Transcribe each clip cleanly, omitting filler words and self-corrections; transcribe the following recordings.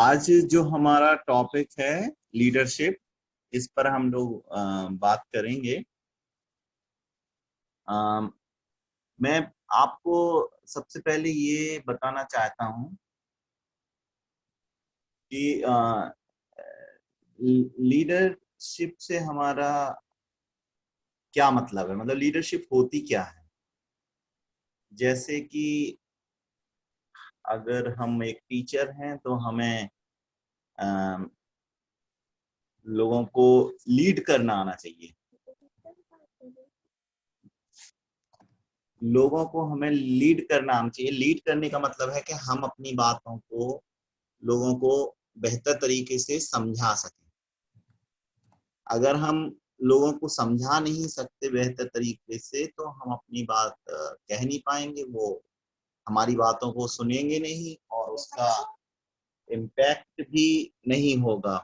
आज जो हमारा टॉपिक है लीडरशिप, इस पर हम लोग बात करेंगे। मैं आपको सबसे पहले ये बताना चाहता हूँ कि लीडरशिप से हमारा क्या मतलब है, मतलब लीडरशिप होती क्या है। जैसे कि अगर हम एक टीचर हैं तो हमें लोगों को लीड करना आना चाहिए। लोगों को हमें लीड करना आना चाहिए। लीड करने का मतलब है कि हम अपनी बातों को लोगों को बेहतर तरीके से समझा सकें। अगर हम लोगों को समझा नहीं सकते बेहतर तरीके से तो हम अपनी बात कह नहीं पाएंगे, वो हमारी बातों को सुनेंगे नहीं और उसका इम्पैक्ट भी नहीं होगा।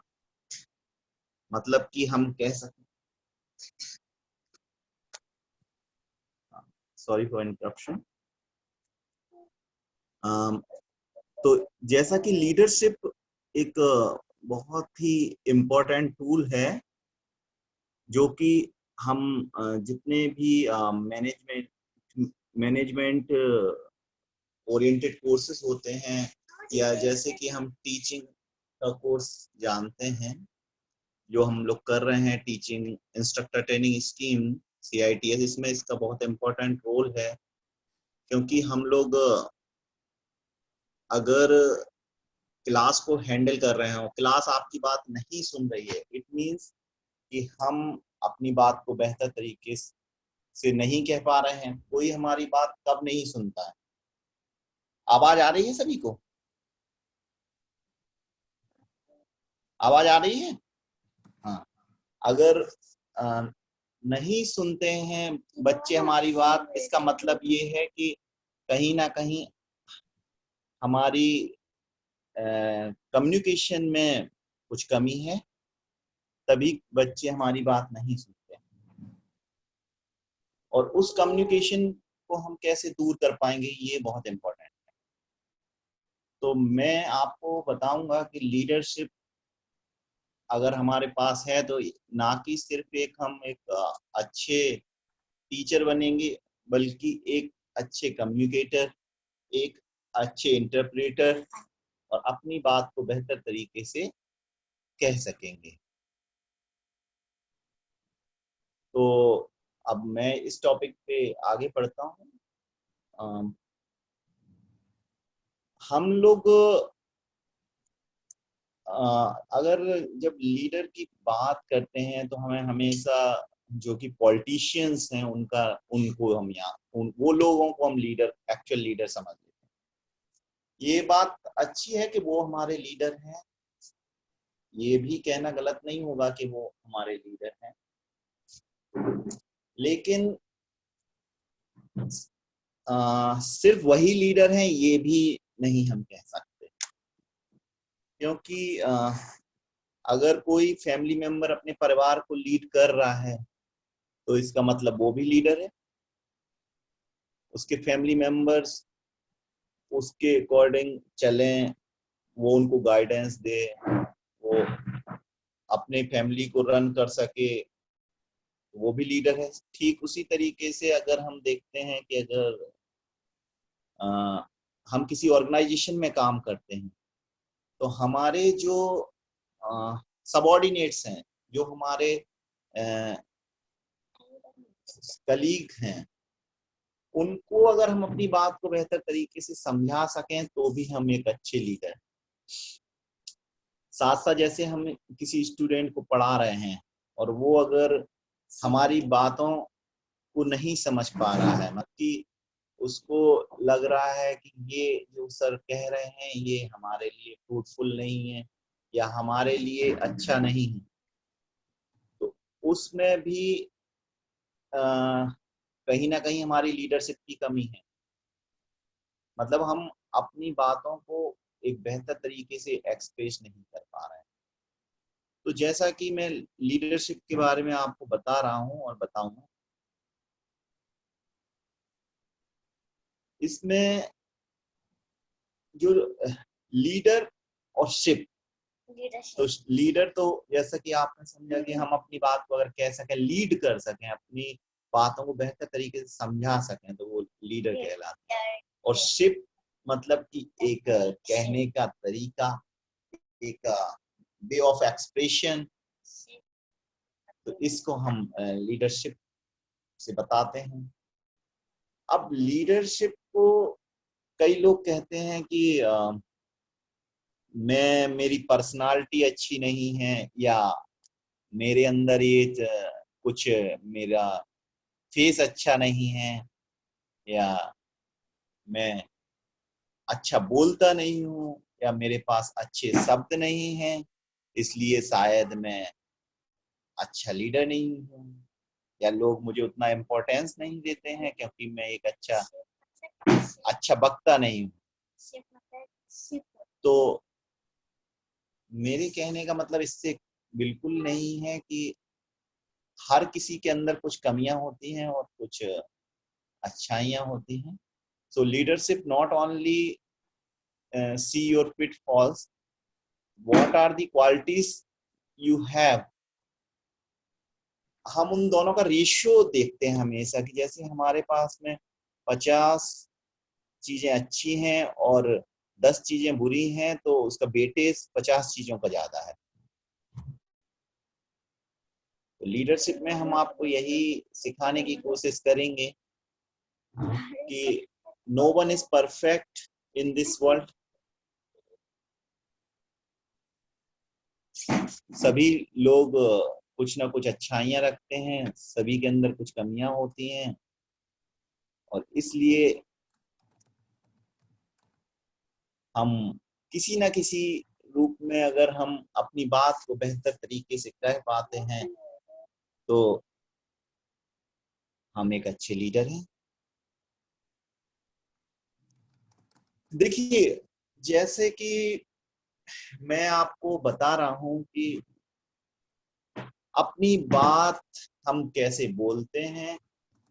मतलब कि हम कह सकते, सॉरी फॉर इंटरप्शन। तो जैसा कि लीडरशिप एक बहुत ही इम्पोर्टेंट टूल है, जो कि हम जितने भी मैनेजमेंट ओरिएंटेड कोर्सेज होते हैं, या जैसे कि हम टीचिंग का कोर्स जानते हैं जो हम लोग कर रहे हैं, teaching instructor training scheme CITS, इसमें इसका बहुत इम्पोर्टेंट रोल है। क्योंकि हम लोग अगर क्लास को हैंडल कर रहे हो, क्लास आपकी बात नहीं सुन रही है, इट मीन्स कि हम अपनी बात को बेहतर तरीके से नहीं कह पा रहे हैं। कोई हमारी बात कब नहीं सुनता है। आवाज आ रही है सभी को? आवाज आ रही है? हाँ। अगर नहीं सुनते हैं बच्चे हमारी बात, इसका मतलब ये है कि कहीं ना कहीं हमारी कम्युनिकेशन में कुछ कमी है, तभी बच्चे हमारी बात नहीं सुनते। और उस कम्युनिकेशन को हम कैसे दूर कर पाएंगे, ये बहुत इम्पोर्टेंट है। तो मैं आपको बताऊंगा कि लीडरशिप अगर हमारे पास है तो ना कि सिर्फ हम एक अच्छे टीचर बनेंगे, बल्कि एक अच्छे कम्युनिकेटर, एक अच्छे इंटरप्रेटर, और अपनी बात को बेहतर तरीके से कह सकेंगे। तो अब मैं इस टॉपिक पे आगे बढ़ता हूँ। हम लोग अगर जब लीडर की बात करते हैं तो हमें हमेशा जो कि पॉलिटिशियंस हैं उनको हम वो लोगों को हम लीडर, एक्चुअल लीडर समझ लेते हैं। ये बात अच्छी है कि वो हमारे लीडर हैं, ये भी कहना गलत नहीं होगा कि वो हमारे लीडर हैं, लेकिन सिर्फ वही लीडर हैं ये भी नहीं हम कह सकते। क्योंकि अगर कोई फैमिली मेंबर अपने परिवार को लीड कर रहा है तो इसका मतलब वो भी लीडर है। उसके फैमिली मेंबर्स उसके अकॉर्डिंग चलें, वो उनको गाइडेंस दे, वो अपने फैमिली को रन कर सके, वो भी लीडर है। ठीक उसी तरीके से अगर हम देखते हैं कि अगर हम किसी ऑर्गेनाइजेशन में काम करते हैं तो हमारे जो सबॉर्डिनेट्स हैं, जो हमारे कलीग हैं, उनको अगर हम अपनी बात को बेहतर तरीके से समझा सकें तो भी हम एक अच्छे लीडर हैं। साथ साथ जैसे हम किसी स्टूडेंट को पढ़ा रहे हैं और वो अगर हमारी बातों को नहीं समझ पा रहा है, मतलब कि उसको लग रहा है कि ये जो सर कह रहे हैं ये हमारे लिए फ्रूटफुल नहीं है या हमारे लिए अच्छा नहीं है, तो उसमें भी कहीं ना कहीं हमारी लीडरशिप की कमी है। मतलब हम अपनी बातों को एक बेहतर तरीके से एक्सप्रेस नहीं कर पा रहे हैं। तो जैसा कि मैं लीडरशिप के बारे में आपको बता रहा हूं और बताऊंगा, इसमें जो लीडर और शिप। तो लीडर तो जैसा कि आपने समझा कि हम अपनी बात को अगर कह सकें, लीड कर सकें, अपनी बातों को बेहतर तरीके से समझा सकें, तो वो लीडर कहलाता है। और शिप मतलब कि एक कहने का तरीका, एक वे ऑफ एक्सप्रेशन, तो इसको हम लीडरशिप से बताते हैं। अब लीडरशिप को कई लोग कहते हैं कि मेरी पर्सनालिटी अच्छी नहीं है, या मेरे अंदर ये कुछ, मेरा फेस अच्छा नहीं है, या मैं अच्छा बोलता नहीं हूँ, या मेरे पास अच्छे शब्द नहीं हैं, इसलिए शायद मैं अच्छा लीडर नहीं हूँ, या लोग मुझे उतना इम्पोर्टेंस नहीं देते हैं क्योंकि मैं एक अच्छा वक्ता नहीं हूँ। तो मेरे कहने का मतलब इससे बिल्कुल नहीं है कि हर किसी के अंदर कुछ कमियां होती हैं और कुछ अच्छाइयां होती हैं। सो leadership not only see your pitfalls, what are the qualities you have। हम उन दोनों का रेशियो देखते हैं हमेशा, कि जैसे हमारे पास में 50 चीजें अच्छी हैं और 10 चीजें बुरी हैं, तो उसका वेटेज 50 चीजों का ज्यादा है। तो लीडरशिप में हम आपको यही सिखाने की कोशिश करेंगे कि no one is perfect in this world. सभी लोग कुछ ना कुछ अच्छाइयां रखते हैं, सभी के अंदर कुछ कमियां होती हैं, और इसलिए हम किसी ना किसी रूप में अगर हम अपनी बात को बेहतर तरीके से कह पाते हैं, तो हम एक अच्छे लीडर हैं। देखिए, जैसे कि मैं आपको बता रहा हूं कि अपनी बात हम कैसे बोलते हैं,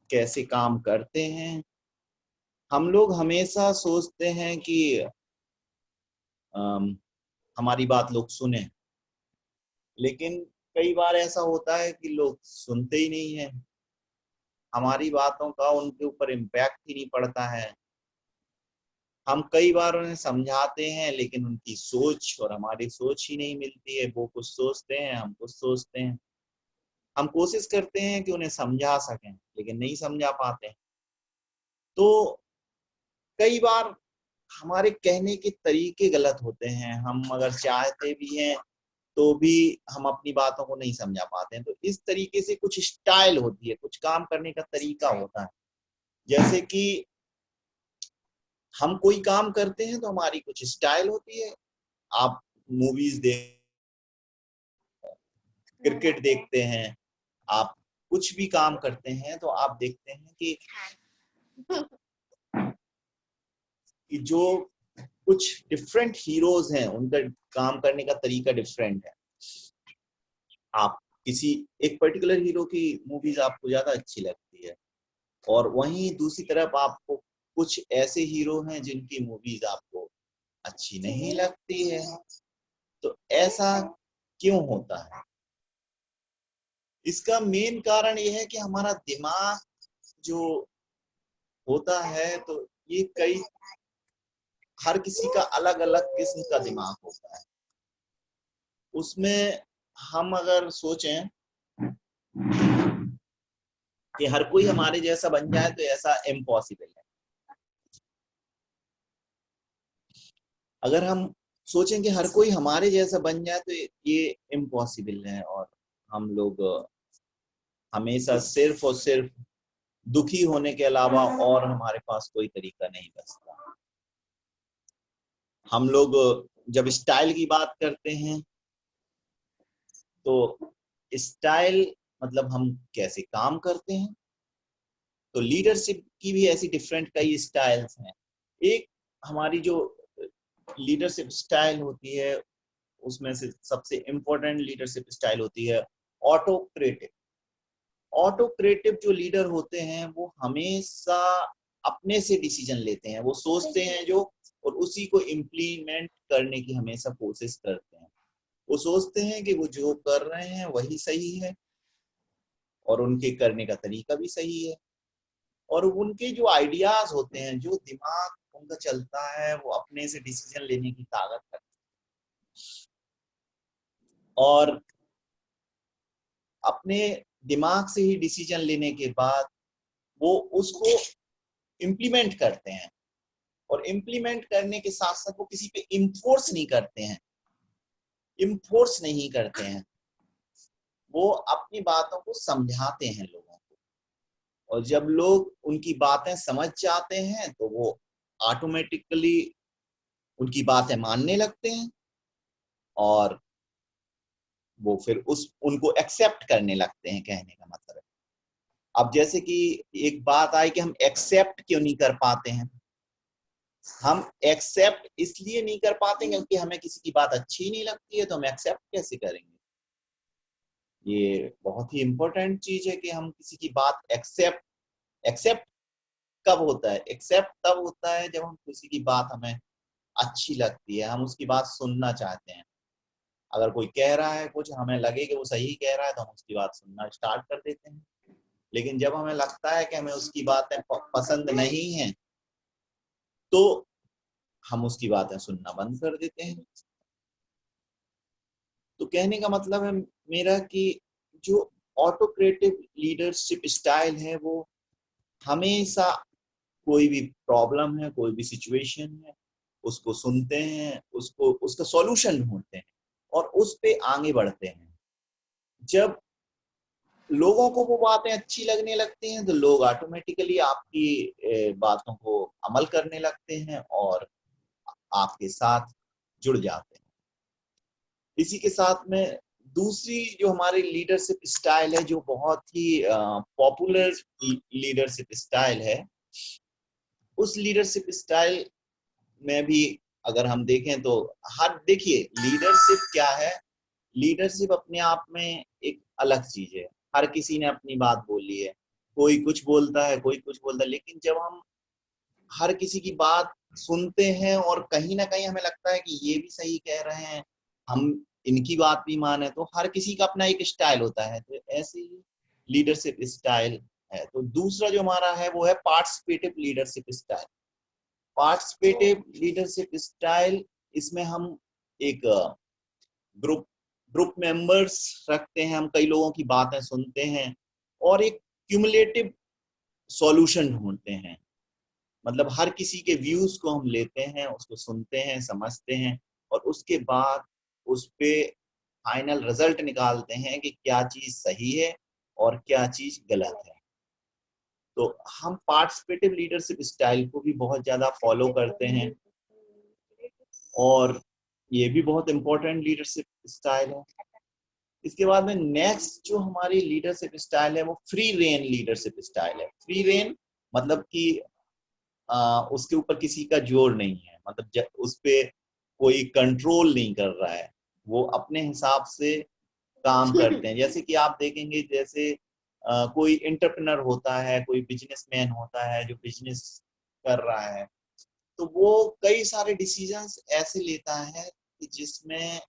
कैसे काम करते हैं। हम लोग हमेशा सोचते हैं कि हमारी बात लोग सुने, लेकिन कई बार ऐसा होता है कि लोग सुनते ही नहीं है, हमारी बातों का उनके ऊपर इम्पैक्ट ही नहीं पड़ता है। हम कई बार उन्हें समझाते हैं, लेकिन उनकी सोच और हमारी सोच ही नहीं मिलती है। वो कुछ सोचते हैं, हम कुछ सोचते हैं। हम कोशिश करते हैं कि उन्हें समझा सकें, लेकिन नहीं समझा पाते। तो कई बार हमारे कहने के तरीके गलत होते हैं। हम अगर चाहते भी हैं तो भी हम अपनी बातों को नहीं समझा पाते हैं। तो इस तरीके से कुछ स्टाइल होती है, कुछ काम करने का तरीका होता है। जैसे कि हम कोई काम करते हैं तो हमारी कुछ स्टाइल होती है। आप मूवीज देख, क्रिकेट देखते हैं, आप कुछ भी काम करते हैं तो आप देखते हैं कि जो कुछ डिफरेंट हीरोज हैं, उनका काम करने का तरीका डिफरेंट है। आप किसी एक पर्टिकुलर हीरो की मूवीज आपको ज्यादा अच्छी लगती है, और वहीं दूसरी तरफ आपको कुछ ऐसे हीरो हैं जिनकी मूवीज आपको अच्छी नहीं लगती है। तो ऐसा क्यों होता है? इसका मेन कारण यह है कि हमारा दिमाग जो होता है, तो ये हर किसी का अलग अलग किस्म का दिमाग होता है। उसमें हम अगर सोचें कि हर कोई हमारे जैसा बन जाए, तो ऐसा इम्पॉसिबल है। अगर हम सोचें कि हर कोई हमारे जैसा बन जाए, तो ये इम्पॉसिबल है, और हम लोग हमेशा सिर्फ और सिर्फ दुखी होने के अलावा और हमारे पास कोई तरीका नहीं बचता। हम लोग जब स्टाइल की बात करते हैं, तो स्टाइल मतलब हम कैसे काम करते हैं। तो लीडरशिप की भी ऐसी डिफरेंट कई स्टाइल्स हैं। एक हमारी जो लीडरशिप स्टाइल होती है, उसमें से सबसे इम्पोर्टेंट लीडरशिप स्टाइल होती है ऑटोक्रेटिव। ऑटोक्रेटिव जो लीडर होते हैं, वो हमेशा अपने से डिसीजन लेते हैं। वो सोचते हैं जो और उसी को इम्प्लीमेंट करने की हमेशा कोशिश करते हैं। वो सोचते हैं कि वो जो कर रहे हैं वही सही है और उनके करने का तरीका भी सही है, और उनके जो आइडियाज होते हैं, जो दिमाग उनका चलता है, वो अपने से डिसीजन लेने की ताकत रखते हैं और अपने दिमाग से ही डिसीजन लेने के बाद वो उसको इम्प्लीमेंट करते हैं, और इम्प्लीमेंट करने के साथ साथ वो किसी पे इम्फोर्स नहीं करते हैं, वो अपनी बातों को समझाते हैं लोगों को, और जब लोग उनकी बातें समझ जाते हैं तो वो ऑटोमेटिकली उनकी बातें मानने लगते हैं और वो फिर उनको एक्सेप्ट करने लगते हैं, कहने का मतलब है। अब जैसे कि एक बात आई कि हम एक्सेप्ट क्यों नहीं कर पाते हैं, हम एक्सेप्ट इसलिए नहीं कर पाते क्योंकि हमें किसी की बात अच्छी नहीं लगती है, तो हम एक्सेप्ट कैसे करेंगे। ये बहुत ही इंपॉर्टेंट चीज है कि हम किसी की बात एक्सेप्ट कब होता है, एक्सेप्ट तब होता है जब हम किसी की बात हमें अच्छी लगती है, हम उसकी बात सुनना चाहते हैं। अगर कोई कह रहा है कुछ, हमें लगे कि वो सही कह रहा है, तो हम उसकी बात सुनना स्टार्ट कर देते हैं। लेकिन जब हमें लगता है कि हमें उसकी बातें पसंद नहीं है, तो हम उसकी बातें सुनना बंद कर देते हैं। तो कहने का मतलब है मेरा कि जो ऑटोक्रेटिव लीडरशिप स्टाइल है, वो हमेशा कोई भी प्रॉब्लम है, कोई भी सिचुएशन है, उसको सुनते हैं, उसको उसका सॉल्यूशन ढूंढते हैं और उस पे आगे बढ़ते हैं। जब लोगों को वो बातें अच्छी लगने लगती हैं तो लोग ऑटोमेटिकली आपकी बातों को अमल करने लगते हैं और आपके साथ जुड़ जाते हैं। इसी के साथ में दूसरी जो हमारी लीडरशिप स्टाइल है, जो बहुत ही पॉपुलर लीडरशिप स्टाइल है, उस लीडरशिप स्टाइल में भी अगर हम देखें तो देखिए लीडरशिप क्या है। लीडरशिप अपने आप में एक अलग चीज है। हर किसी ने अपनी बात बोली है, कोई कुछ बोलता है, कोई कुछ बोलता है, लेकिन जब हम हर किसी की बात सुनते हैं और कहीं ना कहीं हमें लगता है कि ये भी सही कह रहे हैं, हम इनकी बात भी माने, तो हर किसी का अपना एक स्टाइल होता है। तो ऐसे ही लीडरशिप स्टाइल है। तो दूसरा जो हमारा है वो है participative leadership style. Participative leadership style, इसमें हम एक ग्रुप ग्रुप मेंबर्स रखते हैं, हम कई लोगों की बातें सुनते हैं और एक क्यूमुलेटिव सॉल्यूशन ढूंढते हैं। मतलब हर किसी के व्यूज को हम लेते हैं, उसको सुनते हैं, समझते हैं और उसके बाद उस पे फाइनल रिजल्ट निकालते हैं कि क्या चीज सही है और क्या चीज गलत है। तो हम पार्टिसिपेटिव लीडरशिप स्टाइल को भी बहुत ज्यादा फॉलो करते हैं और ये भी बहुत इंपॉर्टेंट लीडरशिप स्टाइल है। इसके बाद में नेक्स्ट जो हमारी लीडरशिप स्टाइल है वो फ्री रेन लीडरशिप स्टाइल है। फ्री रेन मतलब कि उसके ऊपर किसी का जोर नहीं है, मतलब उस पे कोई कंट्रोल नहीं कर रहा है, वो अपने हिसाब से काम करते हैं। जैसे कि आप देखेंगे, जैसे कोई एंटरप्रेन्योर होता है, कोई बिजनेसमैन होता है जो बिजनेस कर रहा है, तो वो कई सारे डिसीजंस ऐसे लेता है कि जिसमें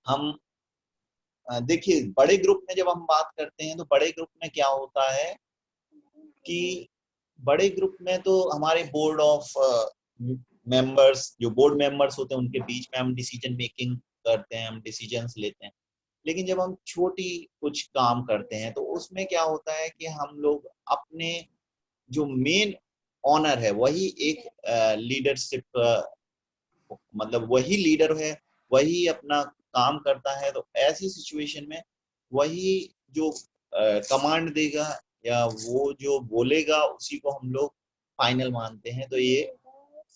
हम देखिए बड़े ग्रुप में जब हम बात करते हैं तो बड़े ग्रुप में क्या होता है कि बड़े ग्रुप में तो हमारे बोर्ड ऑफ मेंबर्स, जो बोर्ड मेंबर्स होते हैं, उनके बीच में हम डिसीजन मेकिंग करते हैं, हम डिसीजंस लेते हैं। लेकिन जब हम छोटी कुछ काम करते हैं तो उसमें क्या होता है कि हम लोग अपने जो मेन ऑनर है वही एक लीडरशिप, मतलब वही लीडर है, वही अपना काम करता है। तो ऐसी सिचुएशन में वही जो कमांड देगा या वो जो बोलेगा उसी को हम लोग फाइनल मानते हैं। तो ये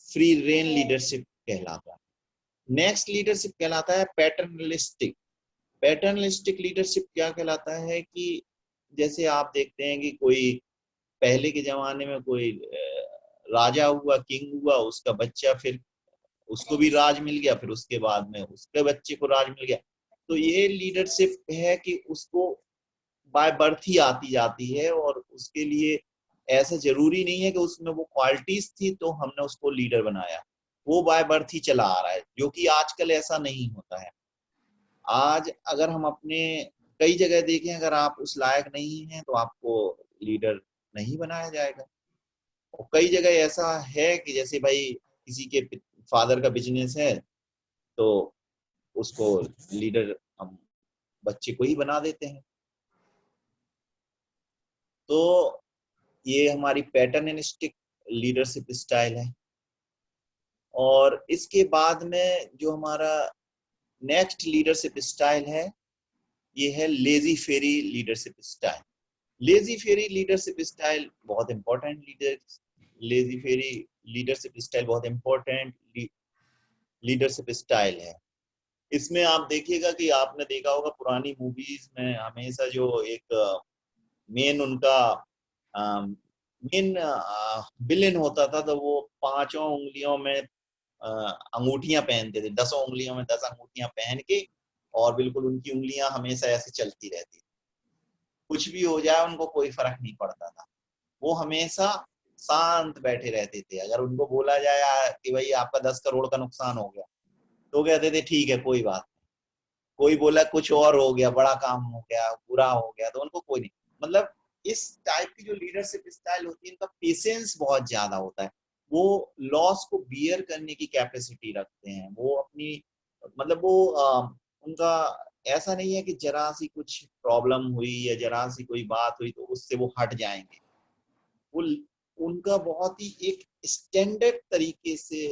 फ्री रेन लीडरशिप कहलाता है। नेक्स्ट लीडरशिप कहलाता है पैटर्नलिस्टिक। पैटर्नलिस्टिक लीडरशिप क्या कहलाता है कि जैसे आप देखते हैं कि कोई पहले के जमाने में कोई राजा हुआ, किंग हुआ, उसका बच्चा, फिर उसको भी राज मिल गया, फिर उसके बाद में उसके बच्चे को राज मिल गया। तो ये लीडरशिप है कि उसको बाय बर्थ ही आती जाती है और उसके लिए ऐसा जरूरी नहीं है कि उसमें वो क्वालिटीज थी तो हमने उसको लीडर बनाया, वो बाय बर्थ ही चला आ रहा है, जो कि आजकल ऐसा नहीं होता है। आज अगर हम अपने कई जगह देखें, अगर आप उस लायक नहीं हैं तो आपको लीडर नहीं बनाया जाएगा। और कई जगह ऐसा है कि जैसे भाई किसी के फादर का बिजनेस है तो उसको लीडर हम बच्चे को ही बना देते हैं। तो ये हमारी पैटर्निस्टिक लीडरशिप स्टाइल है। और इसके बाद में जो हमारा नेक्स्ट लीडरशिप स्टाइल है, ये है लेजी फेरी लीडरशिप स्टाइल। लेजी फेरी लीडरशिप स्टाइल बहुत इंपॉर्टेंट लेजी फेरी लीडरशिप स्टाइल बहुत इंपॉर्टेंट लीडरशिप स्टाइल है। इसमें आप देखिएगा कि आपने देखा होगा पुरानी मूवीज में हमेशा जो एक मेन उनका मेन विलेन होता था, तो वो पांचों उंगलियों में अंगूठियां पहनते थे, 10 उंगलियों में 10 अंगूठियां पहन के, और बिल्कुल उनकी उंगलियां हमेशा ऐसे चलती रहती थी, कुछ भी हो जाए उनको कोई फर्क नहीं पड़ता था। वो हमेशा शांत बैठे रहते थे। अगर उनको बोला जाए कि भाई आपका 10 करोड़ का नुकसान हो गया, तो कहते थे ठीक है कोई बात नहीं। कोई बोला कुछ और हो गया, बड़ा काम हो गया, बुरा हो गया, तो उनको कोई नहीं। मतलब इस टाइप की जो लीडरशिप स्टाइल होती है, इनका पेशेंस बहुत ज्यादा होता है। वो लॉस को बियर करने की कैपेसिटी रखते हैं। वो अपनी मतलब वो उनका ऐसा नहीं है कि जरा सी कुछ प्रॉब्लम हुई या जरा सी कोई बात हुई तो उससे वो हट जाएंगे। वो उनका बहुत ही एक स्टैंडर्ड तरीके से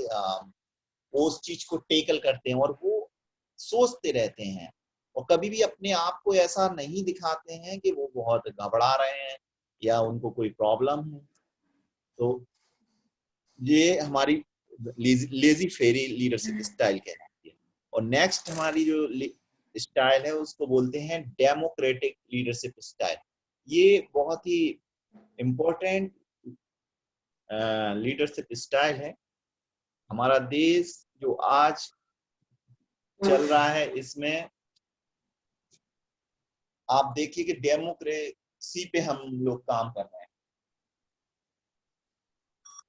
वो उस चीज को टेकल करते हैं, और वो सोचते रहते हैं, और कभी भी अपने आप को ऐसा नहीं दिखाते हैं कि वो बहुत घबरा रहे हैं या उनको कोई प्रॉब्लम है। तो ये हमारी लेजी फेरी लीडरशिप स्टाइल कहलाती है। और नेक्स्ट हमारी जो स्टाइल है उसको बोलते हैं डेमोक्रेटिक लीडरशिप स्टाइल। ये बहुत ही इम्पोर्टेंट लीडरशिप स्टाइल है। हमारा देश जो आज चल रहा है, इसमें आप देखिए कि डेमोक्रेसी पे हम लोग काम कर रहे हैं।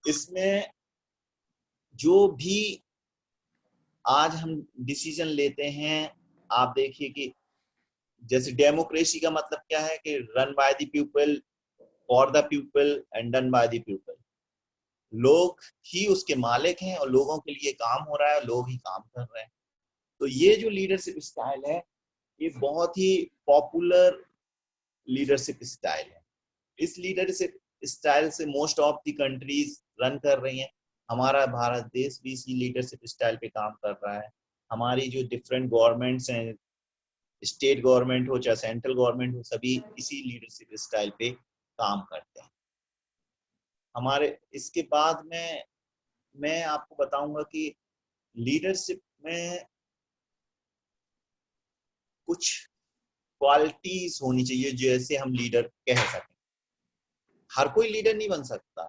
इसमें जो भी आज हम डिसीजन लेते हैं, आप देखिए कि जैसे डेमोक्रेसी का मतलब क्या है कि run by the people, for the people and done by the people. लोग ही उसके मालिक हैं और लोगों के लिए काम हो रहा है, लोग ही काम कर रहे हैं। तो ये जो लीडरशिप स्टाइल है, ये बहुत ही पॉपुलर लीडरशिप स्टाइल है। इस लीडरशिप स्टाइल से most of the countries run कर रही हैं। हमारा भारत देश भी इसी लीडरशिप स्टाइल पे काम कर रहा है। हमारी जो डिफरेंट गवर्नमेंट्स हैं, स्टेट गवर्नमेंट हो चाहे सेंट्रल गवर्नमेंट हो, सभी इसी लीडरशिप स्टाइल पे काम करते हैं। हमारे इसके बाद में मैं आपको बताऊंगा कि लीडरशिप में कुछ क्वालिटीज होनी चाहिए जैसे हम लीडर कह सकें। हर कोई लीडर नहीं बन सकता।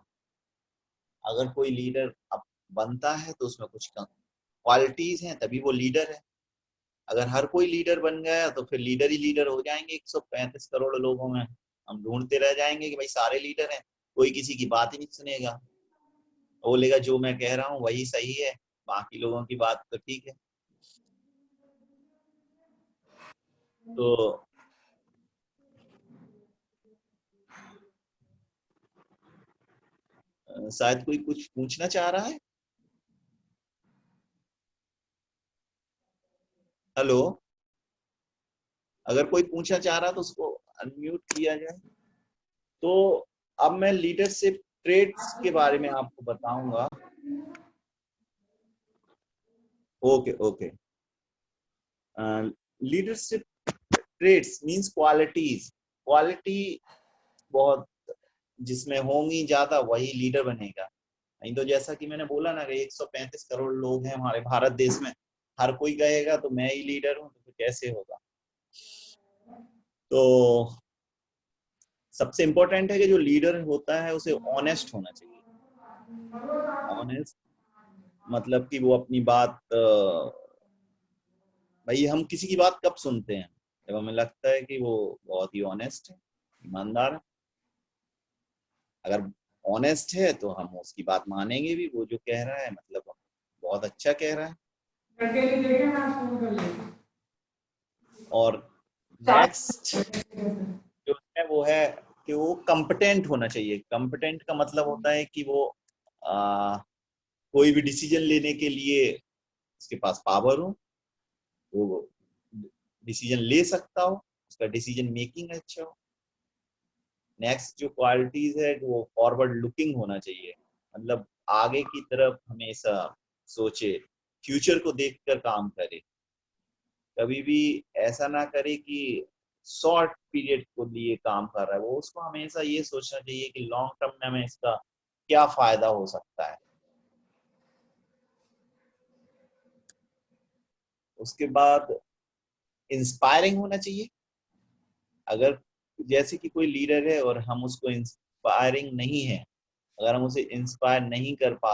अगर कोई लीडर अब बनता है तो उसमें कुछ क्वालिटीज हैं, तभी वो लीडर है। अगर हर कोई लीडर बन गया तो फिर लीडर ही लीडर हो जाएंगे 135 करोड़ लोगों में। हम ढूंढते रह जाएंगे कि भाई सारे लीडर हैं, कोई किसी की बात ही नहीं सुनेगा, बोलेगा जो मैं कह रहा हूँ वही सही है, बाकी लोगों की बात तो ठीक है। तो शायद कोई कुछ पूछना चाह रहा है। हेलो, अगर कोई पूछना चाह रहा है तो उसको अनम्यूट किया जाए। तो अब मैं लीडरशिप ट्रेड्स के बारे में आपको बताऊंगा। Okay okay. Leadership trades means qualities. Quality बहुत जिसमें होंगी ज्यादा वही लीडर बनेगा। नहीं तो जैसा कि मैंने बोला ना कि 135 करोड़ लोग हैं हमारे भारत देश में, हर कोई कहेगा तो मैं ही लीडर हूँ, तो कैसे होगा। तो सबसे इंपॉर्टेंट है कि जो लीडर होता है उसे ऑनेस्ट होना चाहिए। ऑनेस्ट मतलब कि वो अपनी बात भाई हम किसी की बात कब सुनते हैं, जब हमें लगता है कि वो बहुत ही ऑनेस्ट है, ईमानदार है। अगर ऑनेस्ट है तो हम उसकी बात मानेंगे भी, वो जो कह रहा है मतलब बहुत अच्छा कह रहा है। और नेक्स्ट जो है वो है कि वो कॉम्पिटेंट होना चाहिए। कॉम्पिटेंट का मतलब होता है कि वो कोई भी डिसीजन लेने के लिए उसके पास पावर हो, वो डिसीजन ले सकता हो, उसका डिसीजन मेकिंग अच्छा हो। नेक्स्ट जो क्वालिटीज है वो फॉरवर्ड लुकिंग होना चाहिए, मतलब आगे की तरफ हमेशा सोचे, फ्यूचर को देखकर काम करे। कभी भी ऐसा ना करे कि शॉर्ट पीरियड को लिए काम कर रहा है, वो उसको हमेशा ये सोचना चाहिए कि लॉन्ग टर्म में हमें इसका क्या फायदा हो सकता है। उसके बाद इंस्पायरिंग होना चाहिए। अगर जैसे कि कोई लीडर है और हम उसको इंस्पायरिंग नहीं है, अगर हम उसे इंस्पायर नहीं कर पा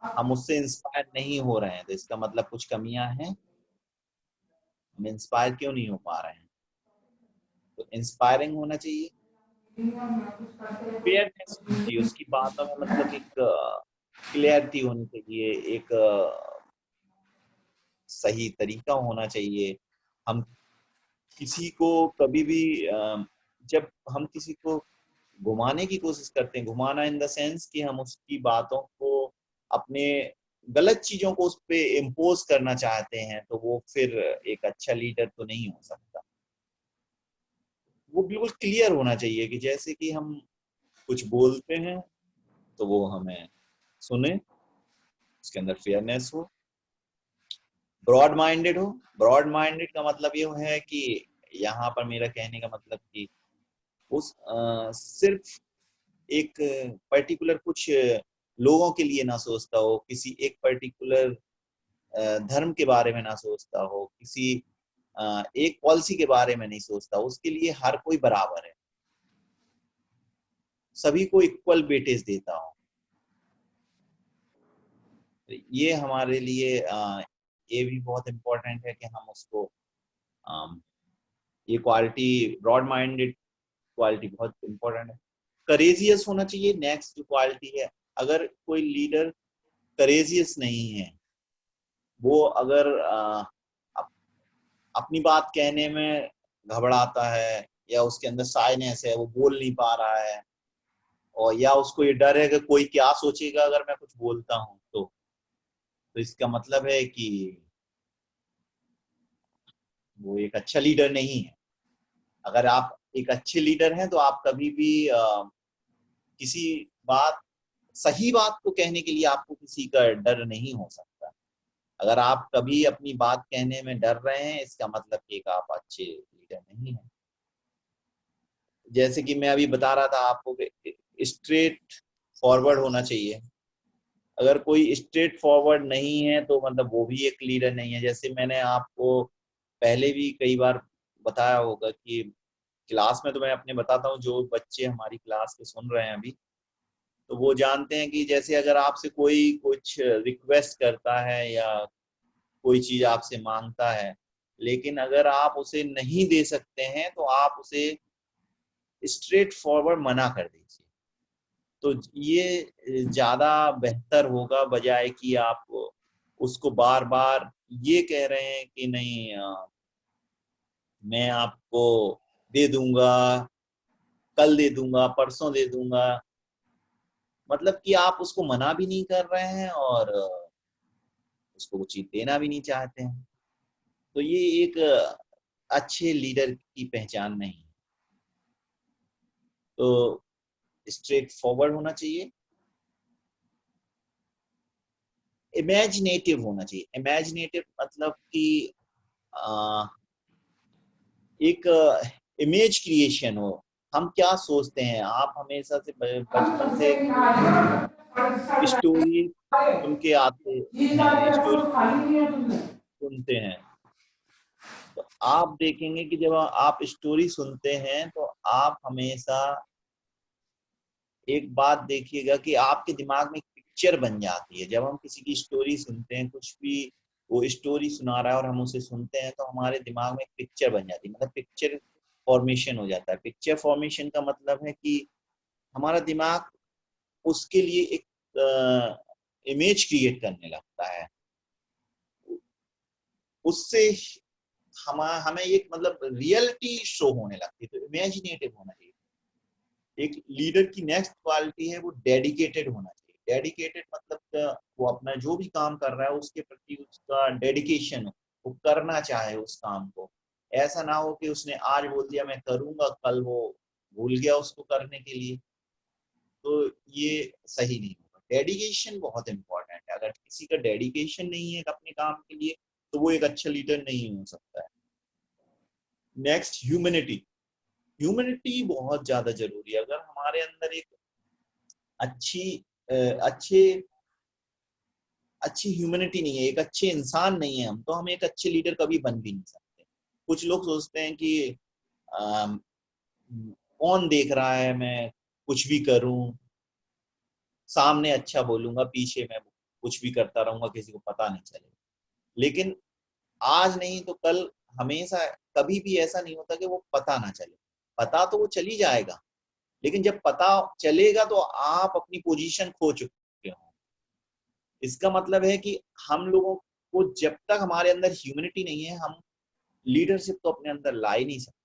हम उससे इंस्पायर नहीं हो रहे हैं, तो इसका मतलब कुछ कमियां हैं, हम इंस्पायर क्यों नहीं हो पा रहे हैं। तो इंस्पायरिंग होना चाहिए, फेयरनेस होनी चाहिए उसकी बातों में, मतलब एक क्लियरिटी होनी चाहिए, एक सही तरीका होना चाहिए। हम किसी को कभी भी जब हम किसी को घुमाने की कोशिश करते हैं, घुमाना इन द सेंस कि हम उसकी बातों को, अपने गलत चीजों को उस पे इम्पोज करना चाहते हैं, तो वो फिर एक अच्छा लीडर तो नहीं हो सकता। वो बिल्कुल क्लियर होना चाहिए कि जैसे कि हम कुछ बोलते हैं तो वो हमें सुने, उसके अंदर फेयरनेस हो, ब्रॉड माइंडेड हो। ब्रॉड माइंडेड का मतलब ये है कि यहाँ पर मेरा कहने का मतलब कि उस सिर्फ एक पर्टिकुलर कुछ लोगों के लिए ना सोचता हो, किसी एक पर्टिकुलर धर्म के बारे में ना सोचता हो, किसी एक पॉलिसी के बारे में नहीं सोचता, उसके लिए हर कोई बराबर है, सभी को इक्वल वेटेज देता हो। तो ये हमारे लिए ये भी बहुत इम्पोर्टेंट है कि हम उसको ये क्वालिटी, ब्रॉड माइंडेड क्वालिटी बहुत इम्पोर्टेंट है। करेजियस होना चाहिए नेक्स्ट जो क्वालिटी है। अगर कोई लीडर करेजियस नहीं है, वो अगर अपनी बात कहने में घबराता है, या उसके अंदर साइनेस है, वो बोल नहीं पा रहा है, और या उसको ये डर है कि कोई क्या सोचेगा अगर मैं कुछ बोलता हूँ, तो इसका मतलब है कि वो एक अच्छा लीडर नहीं है। अगर आप एक अच्छे लीडर हैं तो आप कभी भी किसी बात, सही बात को कहने के लिए आपको किसी का डर नहीं हो सकता। अगर आप कभी अपनी बात कहने में डर रहे हैं, इसका मतलब कि आप अच्छे लीडर नहीं हैं। जैसे कि मैं अभी बता रहा था आपको कि स्ट्रेट फॉरवर्ड होना चाहिए। अगर कोई स्ट्रेट फॉरवर्ड नहीं है तो मतलब वो भी एक लीडर नहीं है। जैसे मैंने आपको पहले भी कई बार बताया होगा कि क्लास में, तो मैं अपने बताता हूँ, जो बच्चे हमारी क्लास के सुन रहे हैं अभी, तो वो जानते हैं कि जैसे अगर आपसे कोई कुछ रिक्वेस्ट करता है या कोई चीज आपसे मांगता है, लेकिन अगर आप उसे नहीं दे सकते हैं तो आप उसे स्ट्रेट फॉरवर्ड मना कर दीजिए। तो ये ज्यादा बेहतर होगा, बजाय कि आप उसको बार बार ये कह रहे हैं कि नहीं मैं आपको दे दूंगा, कल दे दूंगा, परसों दे दूंगा। मतलब कि आप उसको मना भी नहीं कर रहे हैं और उसको वो चीज देना भी नहीं चाहते हैं। तो ये एक अच्छे लीडर की पहचान नहीं है। तो स्ट्रेट फॉरवर्ड होना चाहिए, इमेजिनेटिव होना चाहिए। इमेजिनेटिव मतलब कि आ, एक इमेज क्रिएशन हो, हम क्या सोचते हैं। आप हमेशा से बचपन से स्टोरी सुन के आते हैं, स्टोरी सुनते हैं, तो आप देखेंगे कि जब आप स्टोरी सुनते हैं तो आप हमेशा एक बात देखिएगा कि आपके दिमाग में एक पिक्चर बन जाती है। जब हम किसी की स्टोरी सुनते हैं, कुछ भी वो स्टोरी सुना रहा है और हम उसे सुनते हैं, तो हमारे दिमाग में एक पिक्चर बन जाती है, मतलब पिक्चर फॉर्मेशन हो जाता है। पिक्चर फॉर्मेशन का मतलब है कि हमारा दिमाग उसके लिए एक इमेज क्रिएट करने लगता है, उससे हमें एक मतलब रियलिटी शो होने लगती है। तो इमेजिनेटिव होना चाहिए। एक लीडर की नेक्स्ट क्वालिटी है वो डेडिकेटेड होना चाहिए। डेडिकेटेड मतलब वो अपना जो भी काम कर रहा है उसके प्रति उसका डेडिकेशन हो, वो करना चाहे उस काम को। ऐसा ना हो कि उसने आज बोल दिया मैं करूंगा, कल वो भूल गया उसको करने के लिए, तो ये सही नहीं होगा। डेडिकेशन बहुत इंपॉर्टेंट है। अगर किसी का डेडिकेशन नहीं है अपने काम के लिए तो वो एक अच्छा लीडर नहीं हो सकता है। Next, humanity. ह्यूमैनिटी बहुत ज्यादा जरूरी है। अगर हमारे अंदर एक अच्छी अच्छे अच्छी ह्यूमैनिटी नहीं है, एक अच्छे इंसान नहीं है हम, तो हम एक अच्छे लीडर कभी बन भी नहीं सकते। कुछ लोग सोचते हैं कि अम, कौन देख रहा है, मैं कुछ भी करूं, सामने अच्छा बोलूंगा, पीछे मैं कुछ भी करता रहूंगा, किसी को पता नहीं चलेगा। लेकिन आज नहीं तो कल, हमेशा कभी भी ऐसा नहीं होता कि वो पता ना चले। पता तो वो चली जाएगा, लेकिन जब पता चलेगा तो आप अपनी पोजीशन खो चुके हो। इसका मतलब है कि हम लोगों को जब तक हमारे अंदर ह्यूमैनिटी नहीं है, हम लीडरशिप तो अपने अंदर ला ही नहीं सकते।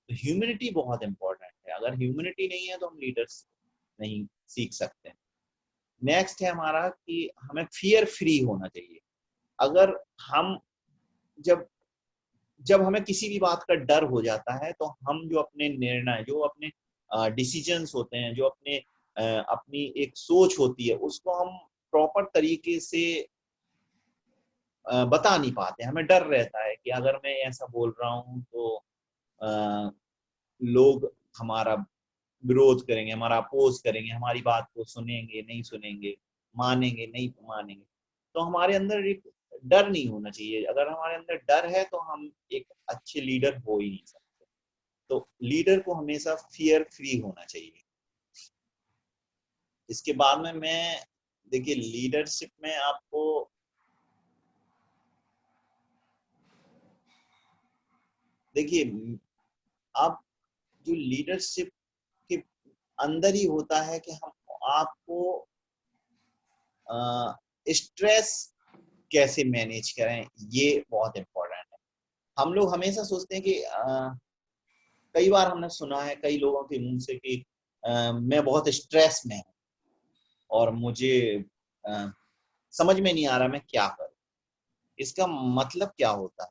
तो ह्यूमैनिटी बहुत इंपॉर्टेंट है। अगर ह्यूमैनिटी नहीं है तो हम लीडर्स नहीं सीख सकते। नेक्स्ट है हमारा कि हमें फियर फ्री होना चाहिए। अगर हम जब जब हमें किसी भी बात का डर हो जाता है तो हम जो अपने निर्णय, जो अपने डिसीजंस होते हैं, जो अपनी एक सोच होती है, उसको हम प्रॉपर तरीके से बता नहीं पाते। हमें डर रहता है कि अगर मैं ऐसा बोल रहा हूँ तो अ, लोग हमारा विरोध करेंगे, हमारा अपोज करेंगे, हमारी बात को सुनेंगे नहीं सुनेंगे, मानेंगे नहीं मानेंगे। तो हमारे अंदर एक डर नहीं होना चाहिए। अगर हमारे अंदर डर है तो हम एक अच्छे लीडर हो ही नहीं सकते। तो लीडर को हमेशा फियर फ्री होना चाहिए। इसके बाद में मैं, देखिए लीडरशिप में आपको, देखिए आप जो लीडरशिप के अंदर ही होता है कि हम आपको स्ट्रेस कैसे मैनेज करें, ये बहुत इम्पोर्टेंट है। हम लोग हमेशा सोचते हैं कि कई बार हमने सुना है कई लोगों के मुंह से कि मैं बहुत स्ट्रेस में हूँ और मुझे अ, समझ में नहीं आ रहा मैं क्या करूं। इसका मतलब क्या होता है?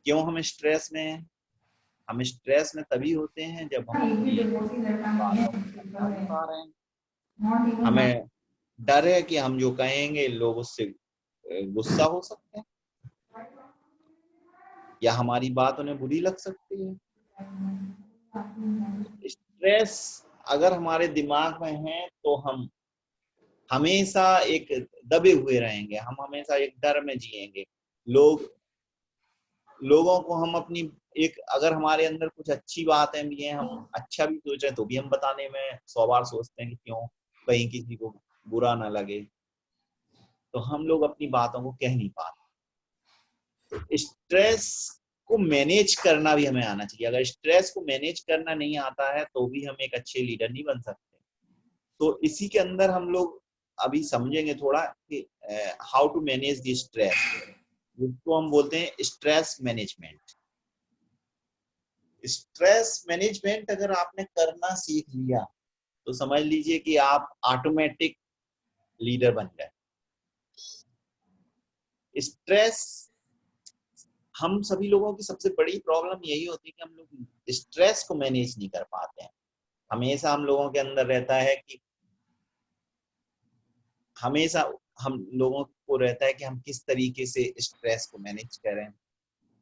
क्यों हम स्ट्रेस में हैं? हम स्ट्रेस में तभी होते हैं जब हम अपनी बातों को समझा नहीं पा रहे हैं। हमें डर है कि हम जो कहेंगे लोग उससे गुस्सा हो सकते हैं, या हमारी बात उन्हें बुरी लग सकती है। स्ट्रेस अगर हमारे दिमाग में है तो हम हमेशा एक दबे हुए रहेंगे, हम हमेशा एक डर में जिएंगे। लोगों को हम अपनी एक, अगर हमारे अंदर कुछ अच्छी बातें भी हैं, हम अच्छा भी सोचें तो भी हम बताने में 100 बार सोचते हैं कि क्यों कहीं किसी को बुरा ना लगे, तो हम लोग अपनी बातों को कह नहीं पाते। स्ट्रेस को मैनेज करना भी हमें आना चाहिए। अगर स्ट्रेस को मैनेज करना नहीं आता है तो भी हम एक अच्छे लीडर नहीं बन सकते। तो इसी के अंदर हम लोग अभी समझेंगे थोड़ा कि how to manage the stress, जिसको हम बोलते हैं स्ट्रेस मैनेजमेंट। स्ट्रेस मैनेजमेंट अगर आपने करना सीख लिया तो समझ लीजिए कि आप ऑटोमेटिक लीडर बन गए। स्ट्रेस, हम सभी लोगों की सबसे बड़ी प्रॉब्लम यही होती है कि हम लोग स्ट्रेस को मैनेज नहीं कर पाते हैं। हमेशा हम लोगों के अंदर रहता है कि हमेशा हम लोगों को रहता है कि हम किस तरीके से स्ट्रेस को मैनेज करें,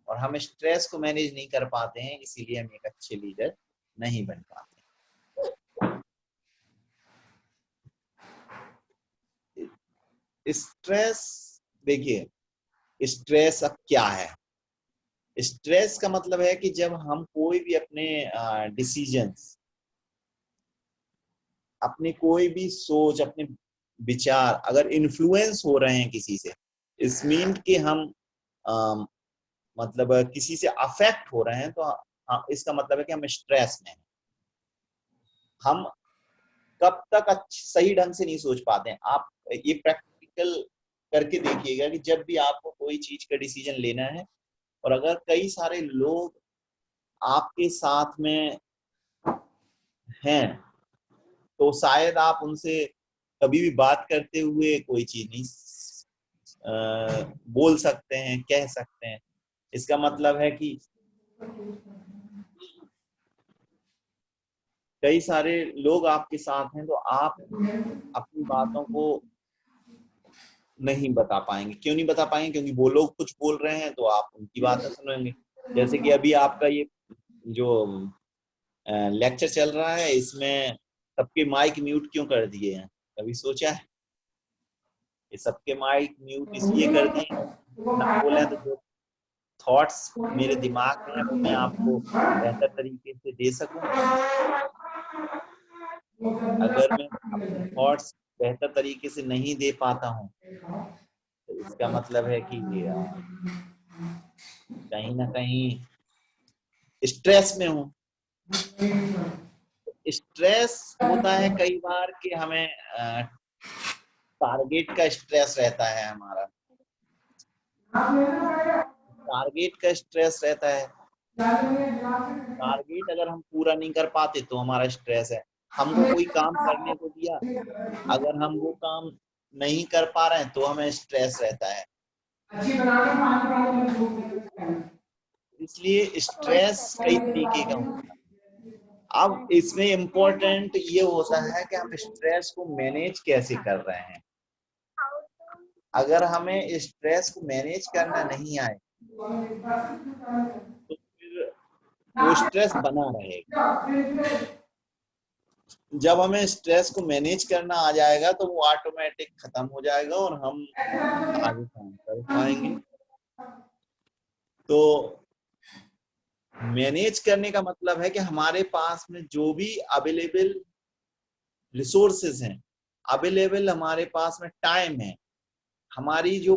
और हम स्ट्रेस को मैनेज नहीं कर पाते हैं, इसीलिए हम एक अच्छे लीडर नहीं बन पाते। स्ट्रेस, देखिए स्ट्रेस अब क्या है? स्ट्रेस का मतलब है कि जब हम कोई भी अपने डिसीजंस, अपने कोई भी सोच, अपने विचार अगर इन्फ्लुएंस हो रहे हैं किसी से, इस मीन कि हम मतलब किसी से अफेक्ट हो रहे हैं, तो इसका मतलब है कि हम स्ट्रेस में हैं। हम कब तक सही ढंग से नहीं सोच पाते हैं। आप ये प्रैक्टिकल करके देखिएगा कि जब भी आपको कोई चीज का डिसीजन लेना है और अगर कई सारे लोग आपके साथ में हैं तो शायद आप उनसे कभी भी बात करते हुए कोई चीज नहीं बोल सकते हैं, कह सकते हैं। इसका मतलब है कि कई सारे लोग आपके साथ हैं तो आप अपनी बातों को नहीं बता पाएंगे। क्यों नहीं बता पाएंगे? क्योंकि वो लोग कुछ बोल रहे हैं तो आप उनकी बातें सुनेंगे। जैसे कि अभी आपका ये जो लेक्चर चल रहा है इसमें सबके माइक म्यूट क्यों कर दिए हैं? कभी सोचा है? ये सबके माइक म्यूट इसलिए कर दिए ना, बोले तो जो थॉट्स मेरे दिमाग में है वो मैं आपको बेहतर तरीके से दे सकूं। अगर मैं अपने थॉट्स बेहतर तरीके से नहीं दे पाता हूं तो इसका मतलब है कि कहीं ना कहीं स्ट्रेस में हूं। स्ट्रेस होता है कई बार कि हमें टारगेट का स्ट्रेस रहता है। हमारा टारगेट का स्ट्रेस रहता है। टारगेट अगर हम पूरा नहीं कर पाते तो हमारा स्ट्रेस है। हमको कोई काम करने को दिया, अगर हम वो काम नहीं कर पा रहे हैं तो हमें स्ट्रेस रहता है। इसलिए स्ट्रेस कई तरीके का होता है। अब इसमें इम्पोर्टेंट ये होता है कि हम स्ट्रेस को मैनेज कैसे कर रहे हैं। अगर हमें स्ट्रेस को मैनेज करना नहीं आए तो फिर वो स्ट्रेस बना रहेगा। जब हमें स्ट्रेस को मैनेज करना आ जाएगा तो वो ऑटोमेटिक खत्म हो जाएगा और हम आगे काम कर पाएंगे। तो मैनेज करने का मतलब है कि हमारे पास में जो भी अवेलेबल रिसोर्सेज हैं, अवेलेबल हमारे पास में टाइम है, हमारी जो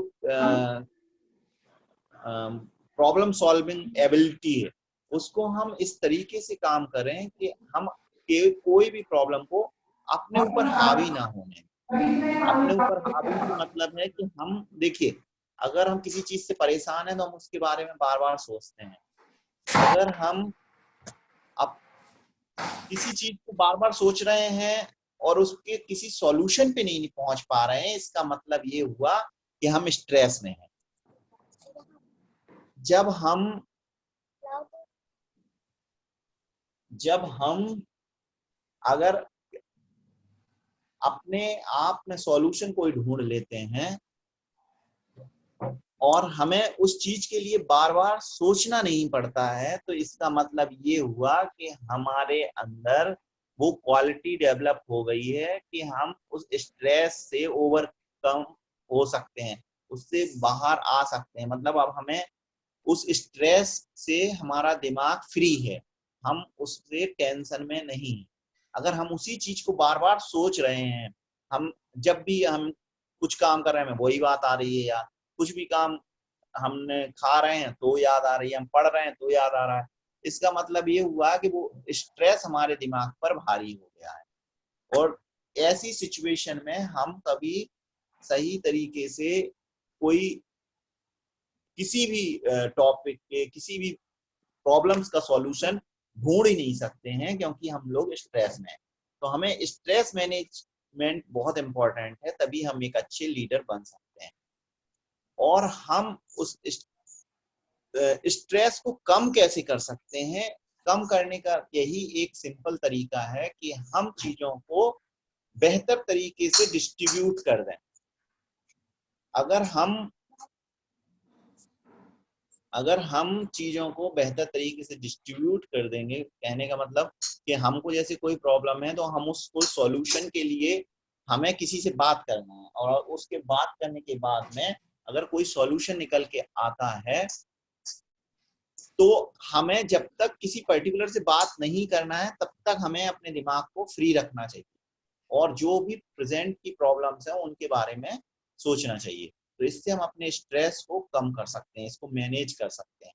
प्रॉब्लम सॉल्विंग एबिलिटी है, उसको हम इस तरीके से काम करें कि हम कोई भी प्रॉब्लम को अपने ऊपर हावी ना होने। अपने ऊपर हावी से मतलब है कि हम देखिए, अगर हम किसी चीज से परेशान हैं तो हम उसके बारे में बार बार सोचते हैं। अगर हम अब किसी चीज को बार बार सोच रहे हैं और उसके किसी सॉल्यूशन पे नहीं पहुंच पा रहे हैं, इसका मतलब ये हुआ कि हम स्ट्रेस में हैं। जब हम अगर अपने आप में सॉल्यूशन कोई ढूंढ लेते हैं और हमें उस चीज के लिए बार बार सोचना नहीं पड़ता है, तो इसका मतलब ये हुआ कि हमारे अंदर वो क्वालिटी डेवलप हो गई है कि हम उस स्ट्रेस से ओवरकम हो सकते हैं, उससे बाहर आ सकते हैं। मतलब अब हमें उस स्ट्रेस से हमारा दिमाग फ्री है, हम उससे टेंशन में नहीं। अगर हम उसी चीज को बार बार सोच रहे हैं, हम जब भी हम कुछ काम कर रहे हैं वही बात आ रही है, या कुछ भी काम हमने खा रहे हैं तो याद आ रही है, हम पढ़ रहे हैं तो याद आ रहा है, इसका मतलब ये हुआ कि वो स्ट्रेस हमारे दिमाग पर भारी हो गया है। और ऐसी सिचुएशन में हम कभी सही तरीके से कोई किसी भी टॉपिक के किसी भी प्रॉब्लम्स का सॉल्यूशन ढूंढ ही नहीं सकते हैं, क्योंकि हम लोग स्ट्रेस में हैं। तो हमें स्ट्रेस मैनेजमेंट बहुत इंपॉर्टेंट है, तभी हम एक अच्छे लीडर बन सकते हैं। और हम उस स्ट्रेस को कम कैसे कर सकते हैं? कम करने का यही एक सिंपल तरीका है कि हम चीजों को बेहतर तरीके से डिस्ट्रीब्यूट कर दें। अगर हम चीजों को बेहतर तरीके से डिस्ट्रीब्यूट कर देंगे, कहने का मतलब कि हमको जैसे कोई प्रॉब्लम है तो हम उसको सॉल्यूशन के लिए हमें किसी से बात करना है, और उसके बात करने के बाद में अगर कोई सॉल्यूशन निकल के आता है तो हमें जब तक किसी पर्टिकुलर से बात नहीं करना है तब तक हमें अपने दिमाग को फ्री रखना चाहिए और जो भी प्रेजेंट की प्रॉब्लम्स हैं उनके बारे में सोचना चाहिए। तो इससे हम अपने स्ट्रेस को कम कर सकते हैं, इसको मैनेज कर सकते हैं।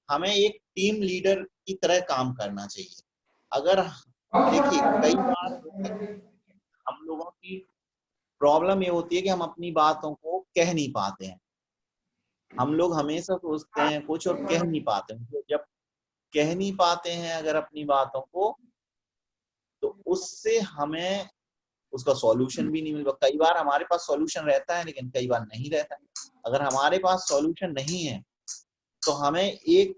हमें एक टीम लीडर की तरह काम करना चाहिए। अगर देखिए कई बार होता है, हम लोगों की प्रॉब्लम ये होती है कि हम अपनी बातों को कह नहीं पाते हैं। हम लोग हमेशा सोचते हैं कुछ और कह नहीं पाते हैं। तो जब कह नहीं पाते हैं अगर अपनी बातों को, तो उससे हमें उसका सॉल्यूशन भी नहीं मिल पाता। कई बार हमारे पास सॉल्यूशन रहता है लेकिन कई बार नहीं रहता है। अगर हमारे पास सॉल्यूशन नहीं है तो हमें एक,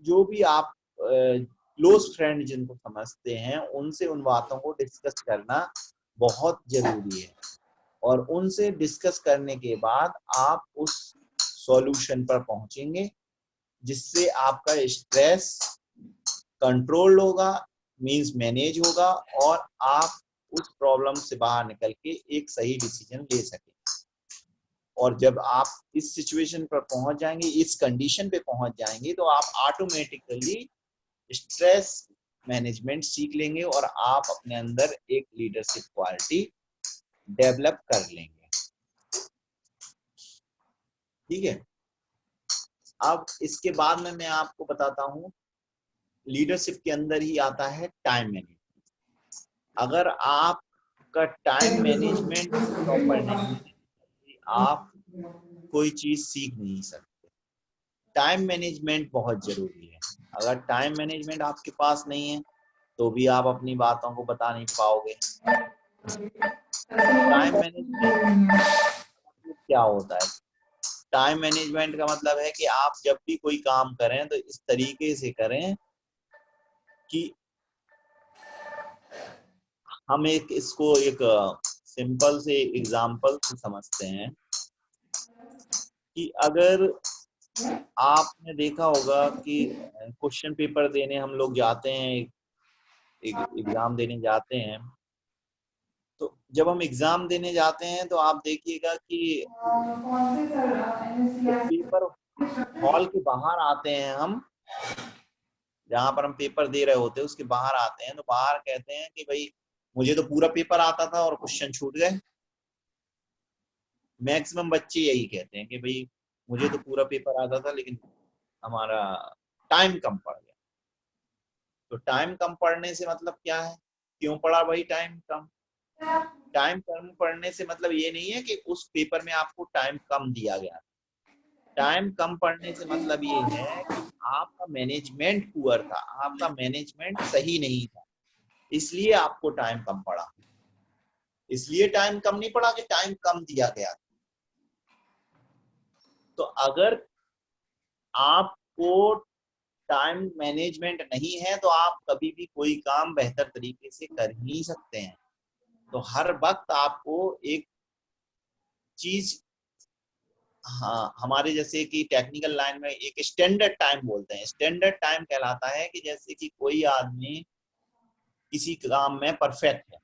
जो भी आप क्लोज फ्रेंड जिनको समझते हैं, उनसे उन बातों को डिस्कस करना बहुत जरूरी है। और उनसे डिस्कस करने के बाद आप उस सॉल्यूशन पर पहुंचेंगे जिससे आपका स्ट्रेस कंट्रोल होगा, मींस मैनेज होगा, और आप उस प्रॉब्लम से बाहर निकल के एक सही डिसीजन ले सकें। और जब आप इस सिचुएशन पर पहुंच जाएंगे, इस कंडीशन पे पहुंच जाएंगे, तो आप ऑटोमेटिकली स्ट्रेस मैनेजमेंट सीख लेंगे और आप अपने अंदर एक लीडरशिप क्वालिटी डेवलप कर लेंगे। ठीक है। अब इसके बाद में मैं आपको बताता हूं, लीडरशिप के अंदर ही आता है टाइम मैनेजमेंट। अगर आपका टाइम मैनेजमेंट प्रॉपर नहीं है, आप कोई चीज सीख नहीं सकते। टाइम मैनेजमेंट बहुत जरूरी है। अगर टाइम मैनेजमेंट आपके पास नहीं है तो भी आप अपनी बातों को बता नहीं पाओगे। टाइम मैनेजमेंट क्या होता है? टाइम मैनेजमेंट का मतलब है कि आप जब भी कोई काम करें तो इस तरीके से करें कि हम इसको एक सिंपल से एग्जांपल से समझते हैं कि अगर आपने देखा होगा कि क्वेश्चन पेपर देने हम लोग जाते हैं, एग्जाम देने जाते हैं, तो जब हम एग्जाम देने जाते हैं तो आप देखिएगा कि जब पेपर हॉल के बाहर आते हैं, हम जहां पर हम पेपर दे रहे होते हैं उसके बाहर आते हैं, तो बाहर कहते हैं कि भाई मुझे तो पूरा पेपर आता था और क्वेश्चन छूट गए। मैक्सिमम बच्चे यही कहते हैं कि भाई मुझे तो पूरा पेपर आता था लेकिन हमारा टाइम कम पड़ गया। तो टाइम कम पड़ने से मतलब क्या है? क्यों पड़ा भाई टाइम कम? टाइम कम पड़ने से मतलब ये नहीं है कि उस पेपर में आपको टाइम कम दिया गया। टाइम कम पड़ने से मतलब ये है कि आपका मैनेजमेंट पुअर था, आपका मैनेजमेंट सही नहीं था, इसलिए आपको टाइम कम पड़ा। इसलिए टाइम कम नहीं पड़ा कि टाइम कम दिया गया। तो अगर आपको टाइम मैनेजमेंट नहीं है तो आप कभी भी कोई काम बेहतर तरीके से कर ही नहीं सकते हैं। तो हर वक्त आपको एक चीज, हाँ, हमारे जैसे कि टेक्निकल लाइन में एक स्टैंडर्ड टाइम बोलते हैं। स्टैंडर्ड टाइम कहलाता है कि जैसे कि कोई आदमी किसी काम में परफेक्ट है।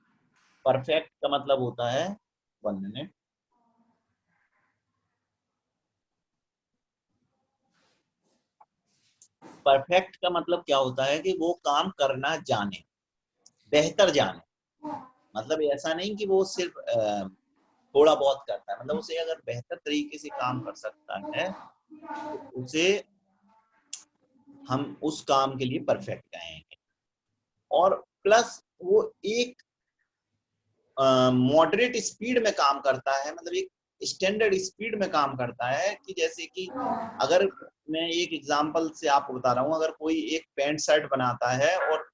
परफेक्ट का मतलब होता है, 1 मिनट, परफेक्ट का मतलब क्या होता है कि वो काम करना जाने, बेहतर जाने। मतलब ऐसा नहीं कि वो सिर्फ थोड़ा बहुत करता है, मतलब उसे अगर बेहतर तरीके से काम कर सकता है तो उसे हम उस काम के लिए परफेक्ट कहेंगे। और प्लस वो एक मॉडरेट स्पीड में काम करता है, मतलब एक स्टैंडर्ड स्पीड में काम करता है। कि जैसे कि अगर मैं एक एग्जांपल से आपको बता रहा हूँ, अगर कोई एक पैंट शर्ट बनाता है और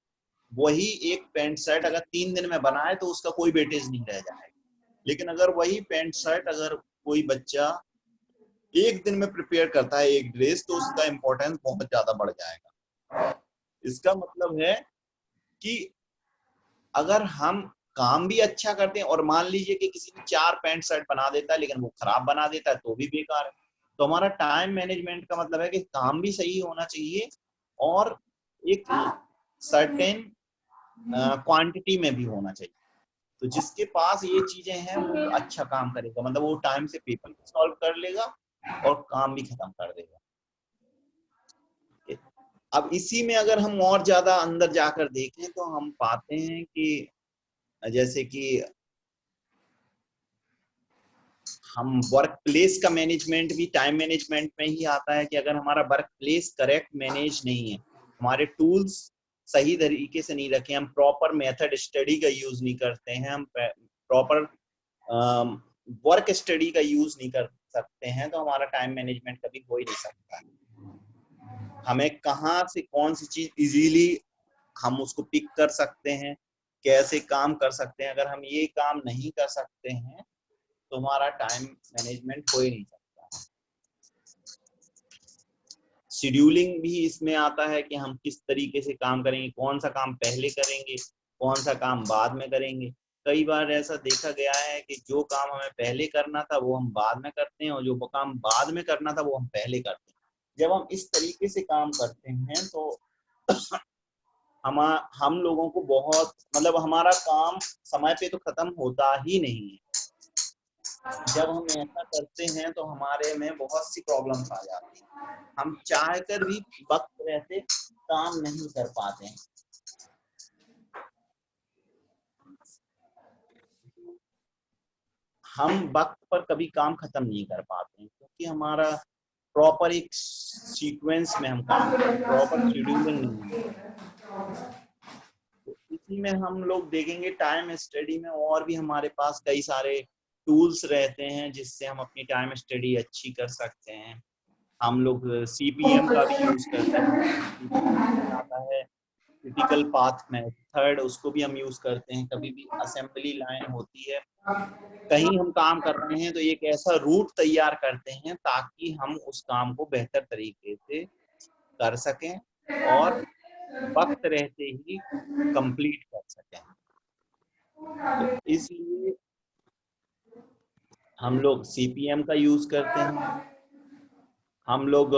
वही एक पैंट शर्ट अगर 3 दिन में बनाए तो उसका कोई वेटेज नहीं रह जाएगा। लेकिन अगर वही पैंट शर्ट अगर कोई बच्चा एक दिन में प्रिपेयर करता है एक ड्रेस, तो उसका इम्पोर्टेंस बहुत ज्यादा बढ़ जाएगा। इसका मतलब है कि अगर हम काम भी अच्छा करते हैं और मान लीजिए कि किसी ने 4 पैंट शर्ट बना देता है लेकिन वो खराब बना देता है तो भी बेकार है। तो हमारा टाइम मैनेजमेंट का मतलब है कि काम भी सही होना चाहिए और एक सर्टेन क्वांटिटी में भी होना चाहिए। तो जिसके पास ये चीजें हैं वो अच्छा काम करेगा, मतलब वो टाइम से पेपर भी सॉल्व कर लेगा और काम भी खत्म कर देगा। अब इसी में अगर हम और ज्यादा अंदर जाकर देखें तो हम पाते हैं कि जैसे कि हम वर्क प्लेस का मैनेजमेंट भी टाइम मैनेजमेंट में ही आता है। कि अगर हमारा वर्क प्लेस करेक्ट मैनेज नहीं है, हमारे टूल्स सही तरीके से नहीं रखे, हम प्रॉपर मेथड स्टडी का यूज नहीं करते हैं, हम प्रॉपर वर्क स्टडी का यूज नहीं कर सकते हैं, तो हमारा टाइम मैनेजमेंट कभी हो ही नहीं सकता। हमें कहाँ से कौन सी चीज इजीली हम उसको पिक कर सकते हैं, कैसे काम कर सकते हैं, अगर हम ये काम नहीं कर सकते हैं तो हमारा टाइम मैनेजमेंट हो ही नहीं सकता। शेड्यूलिंग भी इसमें आता है कि हम किस तरीके से काम करेंगे, कौन सा काम पहले करेंगे, कौन सा काम बाद में करेंगे। कई बार ऐसा देखा गया है कि जो काम हमें पहले करना था वो हम बाद में करते हैं, और जो काम बाद में करना था वो हम पहले करते हैं। जब हम इस तरीके से काम करते हैं तो हम लोगों को बहुत मतलब हमारा काम समय पे तो खत्म होता ही नहीं है। जब हम ऐसा करते हैं तो हमारे में बहुत सी प्रॉब्लम्स आ जाती हैं, हम चाहकर भी वक्त रहते काम नहीं कर पाते हैं। हम वक्त पर कभी काम खत्म नहीं कर पाते हैं क्योंकि हमारा प्रॉपर एक सीक्वेंस में हम काम करते हैं, प्रॉपर शेड्यूलिंग नहीं है। तो इसी में हम लोग देखेंगे टाइम स्टडी में और भी हमारे पास कई सारे टूल्स रहते हैं जिससे हम अपनी टाइम स्टडी अच्छी कर सकते हैं। हम लोग CPM का भी यूज करते हैं, CPM में आता है क्रिटिकल पाथ मेथड, उसको भी हम यूज करते हैं। कभी भी असेंबली लाइन होती है, कहीं हम काम कर रहे हैं तो एक ऐसा रूट तैयार करते हैं ताकि हम उस काम को बेहतर तरीके से कर सकें और वक्त रहते ही कंप्लीट कर सकें। तो इसलिए हम लोग CPM का यूज करते हैं। हम लोग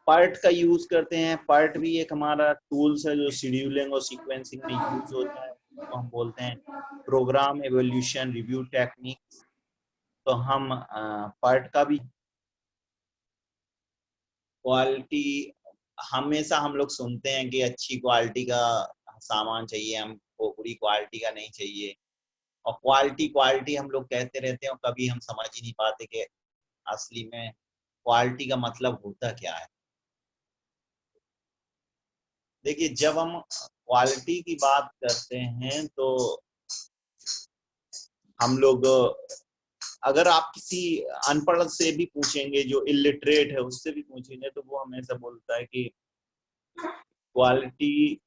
पर्ट का यूज करते हैं। पर्ट भी एक हमारा टूल्स है जो शेड्यूलिंग और सीक्वेंसिंग में यूज होता है, तो हम बोलते हैं प्रोग्राम एवोल्यूशन रिव्यू टेक्निक। तो हम पर्ट का भी क्वालिटी, हमेशा हम लोग सुनते हैं कि अच्छी क्वालिटी का सामान चाहिए हमको, बुरी क्वालिटी का नहीं चाहिए। और क्वालिटी क्वालिटी हम लोग कहते रहते हैं और कभी हम समझ ही नहीं पाते कि असली में क्वालिटी का मतलब होता क्या है। देखिए, जब हम क्वालिटी की बात करते हैं तो हम लोग, अगर आप किसी अनपढ़ से भी पूछेंगे, जो इलिटरेट है उससे भी पूछेंगे, तो वो हमेशा बोलता है कि क्वालिटी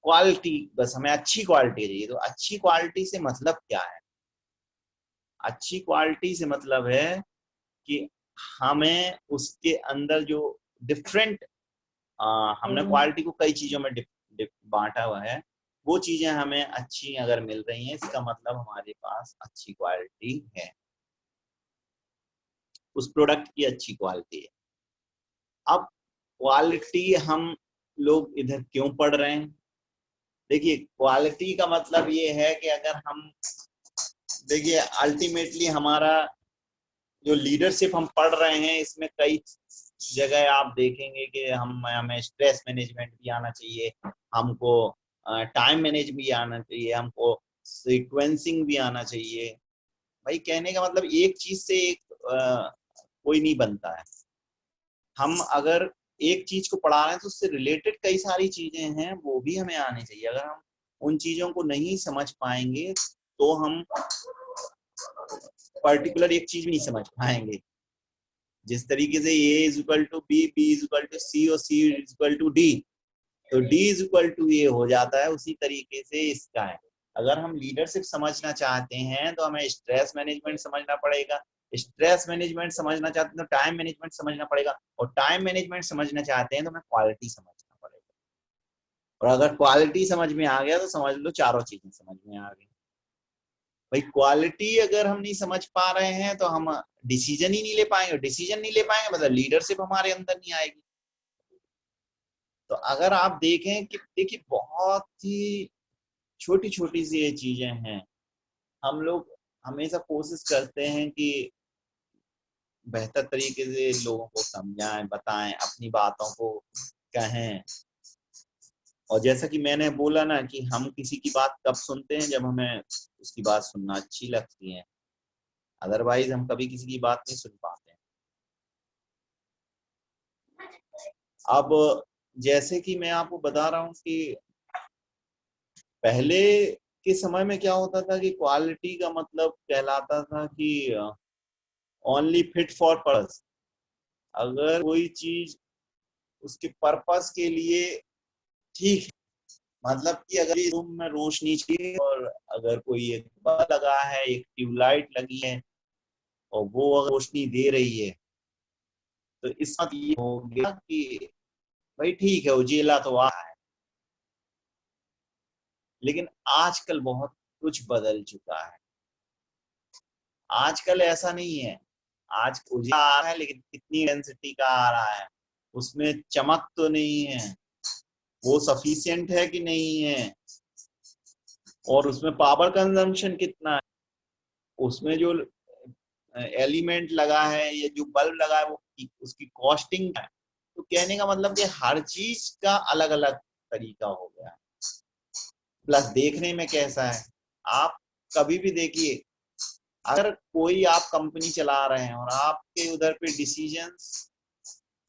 क्वालिटी बस हमें अच्छी क्वालिटी चाहिए। तो अच्छी क्वालिटी से मतलब क्या है? अच्छी क्वालिटी से मतलब है कि हमें उसके अंदर जो डिफरेंट, हमने क्वालिटी को कई चीजों में बांटा हुआ है, वो चीजें हमें अच्छी अगर मिल रही हैं, इसका मतलब हमारे पास अच्छी क्वालिटी है, उस प्रोडक्ट की अच्छी क्वालिटी है। अब क्वालिटी हम लोग इधर क्यों पढ़ रहे हैं? देखिए, क्वालिटी का मतलब ये है कि अगर हम देखिए अल्टीमेटली हमारा जो लीडरशिप हम पढ़ रहे हैं, इसमें कई जगह आप देखेंगे कि हमें स्ट्रेस मैनेजमेंट भी आना चाहिए, हमको टाइम मैनेज भी आना चाहिए, हमको सीक्वेंसिंग भी आना चाहिए। भाई, कहने का मतलब एक चीज से एक कोई नहीं बनता है। हम अगर एक चीज को पढ़ा रहे हैं तो उससे रिलेटेड कई सारी चीजें हैं, वो भी हमें आनी चाहिए। अगर हम उन चीजों को नहीं समझ पाएंगे तो हम पर्टिकुलर एक चीज भी नहीं समझ पाएंगे। जिस तरीके से A is equal to B, B is equal to C और C is equal to D, तो D is equal to A हो जाता है, उसी तरीके से इसका है। अगर हम लीडरशिप समझना चाहते हैं तो हमें स्ट्रेस मैनेजमेंट समझना पड़ेगा, स्ट्रेस मैनेजमेंट समझना चाहते हैं तो टाइम मैनेजमेंट समझना पड़ेगा, और टाइम मैनेजमेंट समझना चाहते हैं तो हमें क्वालिटी समझना पड़ेगा। और अगर क्वालिटी समझ में आ गया तो समझ लो चारों चीजें समझ में आ गई। भाई, क्वालिटी अगर हम नहीं समझ पा रहे हैं तो हम डिसीजन ही नहीं ले पाएंगे, डिसीजन नहीं ले पाएंगे मतलब लीडरशिप हमारे अंदर नहीं आएगी। तो अगर आप देखें कि देखिए बहुत ही छोटी छोटी सी ये चीजें हैं, हम लोग हमेशा कोशिश करते हैं कि बेहतर तरीके से लोगों को समझाएं, बताएं, अपनी बातों को कहें। और जैसा कि मैंने बोला ना कि हम किसी की बात कब सुनते हैं, जब हमें उसकी बात सुनना अच्छी लगती है, अदरवाइज हम कभी किसी की बात नहीं सुन पाते हैं। अब जैसे कि मैं आपको बता रहा हूँ कि पहले के समय में क्या होता था कि क्वालिटी का मतलब कहलाता था कि ओनली फिट फॉर पर्पस। अगर कोई चीज उसके पर्पस के लिए ठीक है, मतलब कि अगर इस रूम में रोशनी चाहिए और अगर कोई एक बल्ब लगा है, एक ट्यूबलाइट लगी है और वो अगर रोशनी दे रही है, तो इसका मतलब ये हो गया कि भाई ठीक है, उजेला तो आ रहा है। लेकिन आजकल बहुत कुछ बदल चुका है। आजकल ऐसा नहीं है। आज उजाला आ रहा है लेकिन कितनी डेंसिटी का आ रहा है, उसमें चमक तो नहीं है, वो सफिशिएंट है कि नहीं है, और उसमें पावर कंजम्पशन कितना है, उसमें जो एलिमेंट लगा है या जो बल्ब लगा है वो उसकी कॉस्टिंग है। तो कहने का मतलब कि हर चीज का अलग अलग तरीका हो गया है। प्लस देखने में कैसा है, आप कभी भी देखिए, अगर कोई आप कंपनी चला रहे हैं और आपके उधर पे डिसीजंस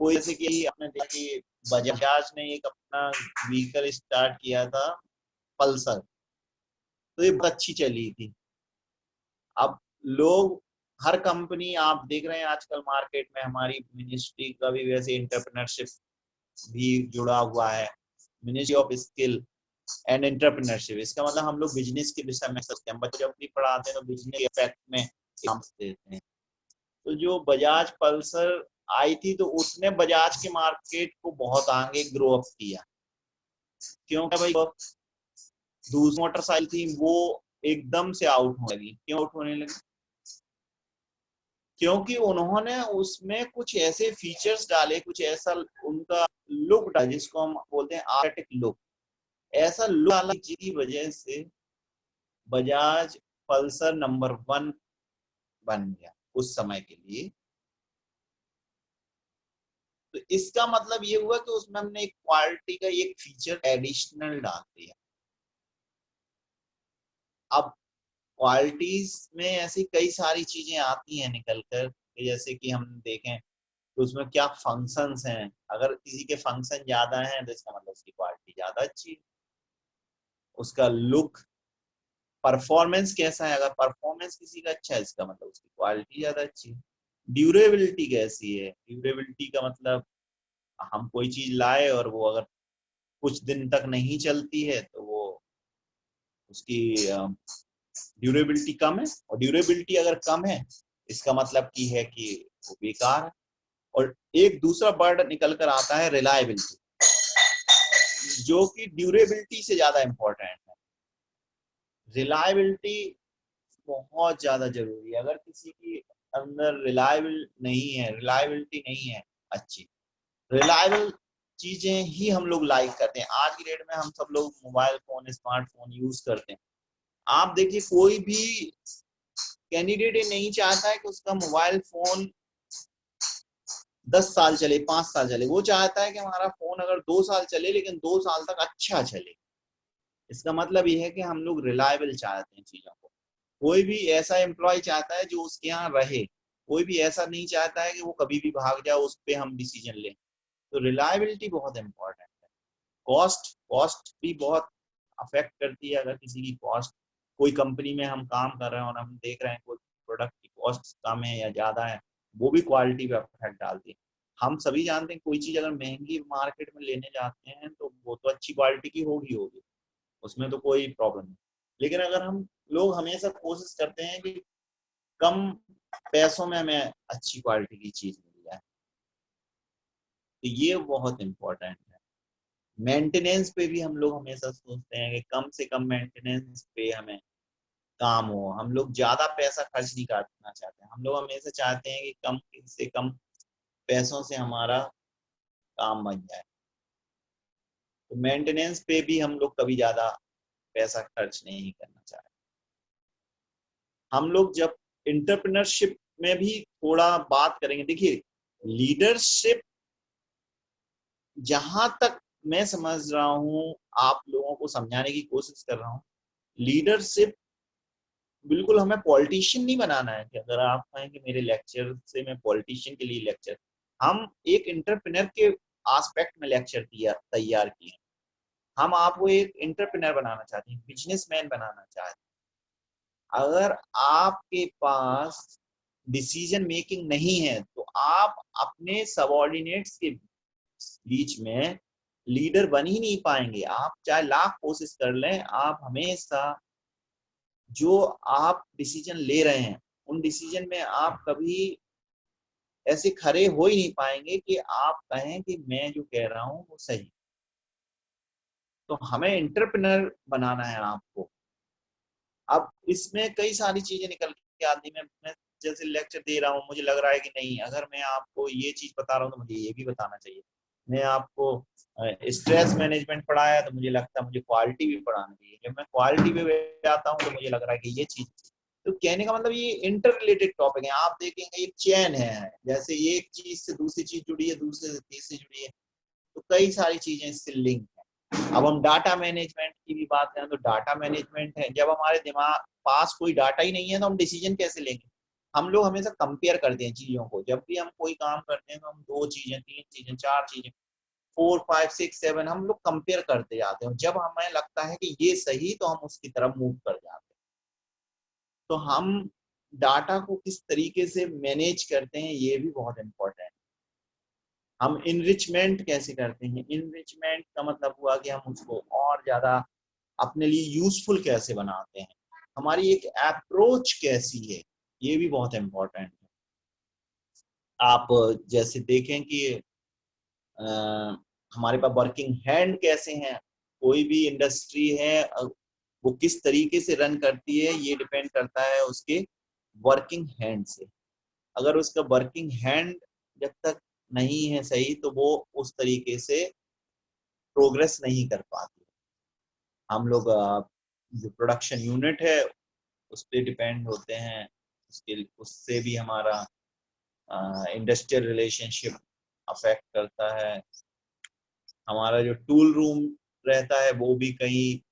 कोई, जैसे कि आपने देखा कि बजाज ने एक अपना व्हीकल स्टार्ट किया था, पल्सर, तो ये बहुत अच्छी चली थी। अब लोग, हर कंपनी आप देख रहे हैं आजकल मार्केट में, हमारी मिनिस्ट्री का भी वैसे एंटरप्रेन्योरशिप भी जुड़ा हुआ है, ministry of skill and entrepreneurship. इसका मतलब हम लोग बिजनेस के विषय में सोचते हैं, बच्चे जब भी पढ़ाते हैं तो बिजनेस के इफेक्ट में काम देते हैं। तो जो बजाज पल्सर आई थी तो उसने बजाज के मार्केट को बहुत आगे ग्रो अप किया। क्योंकि भाई दूसरी मोटरसाइकिल थी वो एकदम से आउट होने लगी। क्यों आउट होने लगी? क्योंकि उन्होंने उसमें कुछ ऐसे फीचर्स डाले, कुछ ऐसा उनका लुक डाला जिसको हम बोलते हैं आर्टिक लुक। ऐसा लुक डाला जिसकी वजह से बजाज पल्सर नंबर 1 बन गया उस समय के लिए। तो इसका मतलब ये हुआ कि उसमें हमने एक क्वालिटी का एक फीचर एडिशनल डाल दिया। अब क्वालिटीज में ऐसी कई सारी चीजें आती हैं निकल कर, जैसे कि हम देखें तो उसमें क्या फंक्शंस हैं। अगर किसी के फंक्शन ज्यादा हैं तो इसका मतलब उसकी क्वालिटी ज्यादा अच्छी है। उसका लुक, परफॉर्मेंस कैसा है, अगर परफॉर्मेंस किसी का अच्छा है इसका मतलब उसकी क्वालिटी ज्यादा अच्छी है। ड्यूरेबिलिटी कैसी है, ड्यूरेबिलिटी का मतलब हम कोई चीज लाए और वो अगर कुछ दिन तक नहीं चलती है तो वो उसकी ड्यूरेबिलिटी कम है। और ड्यूरेबिलिटी अगर कम है इसका मतलब की है कि वो बेकार है। और एक दूसरा वर्ड निकल कर आता है रिलायबिलिटी, जो कि ड्यूरेबिलिटी से ज्यादा इंपॉर्टेंट है। रिलायबिलिटी बहुत ज्यादा जरूरी है। अगर किसी की अंदर रिलायबल नहीं है, रिलायबिलिटी नहीं है अच्छी, रिलायबल चीजें ही हम लोग लाइक करते हैं। आज की डेट में हम सब लोग मोबाइल फोन, स्मार्टफोन यूज करते हैं। आप देखिए, कोई भी कैंडिडेट ये नहीं चाहता है कि उसका मोबाइल फोन 10 साल चले, 5 साल चले। वो चाहता है कि हमारा फोन अगर 2 साल चले लेकिन 2 साल तक अच्छा चले। इसका मतलब ये है कि हम लोग रिलायबल चाहते हैं चीजों को। कोई भी ऐसा एम्प्लॉय चाहता है जो उसके यहाँ रहे। कोई भी ऐसा नहीं चाहता है कि वो कभी भी भाग जाए, उस पर हम डिसीजन लें। तो रिलायबिलिटी बहुत इंपॉर्टेंट है। कॉस्ट, कॉस्ट भी बहुत अफेक्ट करती है। अगर किसी की कॉस्ट, कोई कंपनी में हम काम कर रहे हैं और हम देख रहे हैं कोई प्रोडक्ट की कॉस्ट कम है या ज्यादा है, वो भी क्वालिटी पे अफेक्ट डालती है। हम सभी जानते हैं कोई चीज अगर महंगी मार्केट में लेने जाते हैं तो वो तो अच्छी क्वालिटी की होगी होगी, उसमें तो कोई प्रॉब्लम नहीं। लेकिन अगर हम लोग हमेशा कोशिश करते हैं कि कम पैसों में हमें अच्छी क्वालिटी की चीज मिल जाए, तो ये बहुत इंपॉर्टेंट है। मेंटेनेंस पे भी हम लोग हमेशा सोचते हैं कि कम से कम मेंटेनेंस पे हमें काम हो। हम लोग ज्यादा पैसा खर्च नहीं करना चाहते हैं। हम लोग हमेशा चाहते हैं कि कम से कम पैसों से हमारा काम बन जाए। तो मेंटेनेंस पे भी हम लोग कभी ज्यादा पैसा खर्च नहीं करना चाहते। हम लोग जब इंटरप्रेन्योरशिप में भी थोड़ा बात करेंगे, देखिए लीडरशिप, जहां तक मैं समझ रहा हूं, आप लोगों को समझाने की कोशिश कर रहा हूं, लीडरशिप बिल्कुल हमें पॉलिटिशियन नहीं बनाना है। कि अगर आप कहें कि मेरे लेक्चर से मैं पॉलिटिशियन के लिए लेक्चर, हम एक इंटरप्रेन्योर के एस्पेक्ट में लेक्चर तैयार किए। हम आपको एक एंटरप्रेन्योर बनाना चाहते हैं, बिजनेसमैन बनाना चाहते हैं। अगर आपके पास डिसीजन मेकिंग नहीं है तो आप अपने सबऑर्डिनेट्स के बीच में लीडर बन ही नहीं पाएंगे। आप चाहे लाख कोशिश कर लें, आप हमेशा जो आप डिसीजन ले रहे हैं उन डिसीजन में आप कभी ऐसे खड़े हो ही नहीं पाएंगे कि आप कहें कि मैं जो कह रहा हूं वो सही। तो हमें एंटरप्रेन्योर बनाना है आपको। अब इसमें कई सारी चीजें निकल के आती हैं। मैं जैसे लेक्चर दे रहा हूँ, मुझे लग रहा है कि नहीं, अगर मैं आपको ये चीज बता रहा हूँ तो मुझे ये भी बताना चाहिए। मैं आपको स्ट्रेस मैनेजमेंट पढ़ाया तो मुझे लगता है मुझे क्वालिटी भी पढ़ाना चाहिए। जब मैं क्वालिटी पे आता हूँ तो मुझे लग रहा है कि ये चीज। तो कहने का मतलब ये इंटर रिलेटेड टॉपिक है। आप देखेंगे एक चेन है, जैसे एक चीज से दूसरी चीज जुड़ी है, दूसरे से तीसरी जुड़ी है, तो कई सारी चीजें इससे लिंक है। अब हम डाटा मैनेजमेंट की भी बात करें तो डाटा मैनेजमेंट है, जब हमारे दिमाग पास कोई डाटा ही नहीं है तो हम डिसीजन कैसे लेंगे। हम लोग हमेशा कंपेयर करते हैं चीजों को। जब भी हम कोई काम करते हैं तो हम 2 चीजें, 3 चीजें, 4 चीजें, 4, 5, 6, 7 हम लोग कंपेयर करते जाते हैं। जब हमें लगता है कि ये सही तो हम उसकी तरफ मूव कर जाते हैं। तो हम डाटा को किस तरीके से मैनेज करते हैं ये भी बहुत इम्पोर्टेंट है। हम इनरिचमेंट कैसे करते हैं। इनरिचमेंट का मतलब हुआ कि हम उसको और ज्यादा अपने लिए यूजफुल कैसे बनाते हैं। हमारी एक अप्रोच कैसी है, ये भी बहुत इम्पोर्टेंट है। आप जैसे देखें कि आ, हमारे पास वर्किंग हैंड कैसे हैं। कोई भी इंडस्ट्री है वो किस तरीके से रन करती है ये डिपेंड करता है उसके वर्किंग हैंड से। अगर उसका वर्किंग हैंड जब तक नहीं है सही तो वो उस तरीके से प्रोग्रेस नहीं कर पाती। हम लोग जो प्रोडक्शन यूनिट है उस पर डिपेंड होते हैं। उससे भी हमारा इंडस्ट्रियल रिलेशनशिप अफेक्ट करता है। हमारा जो टूल रूम रहता है वो भी कई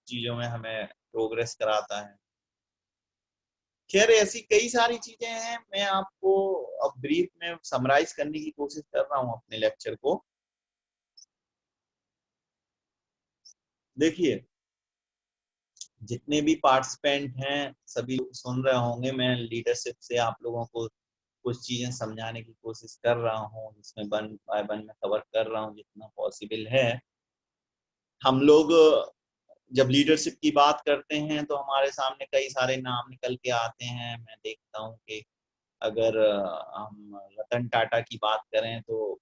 चीजों में हमें प्रोग्रेस कराता है। खैर ऐसी कई सारी चीजें हैं। मैं आपको अब ब्रीफ में समराइज करने की कोशिश कर रहा हूँ अपने लेक्चर को। देखिए, जितने भी पार्टिसिपेंट हैं सभी सुन रहे होंगे। मैं लीडरशिप से आप लोगों को कुछ चीजें समझाने की कोशिश कर रहा हूँ, जिसमें 1 बाय 1 में कवर कर रहा हूँ जितना पॉसिबल है। हम लोग जब लीडरशिप की बात करते हैं तो हमारे सामने कई सारे नाम निकल के आते हैं। मैं देखता हूँ कि अगर हम रतन टाटा की बात करें तो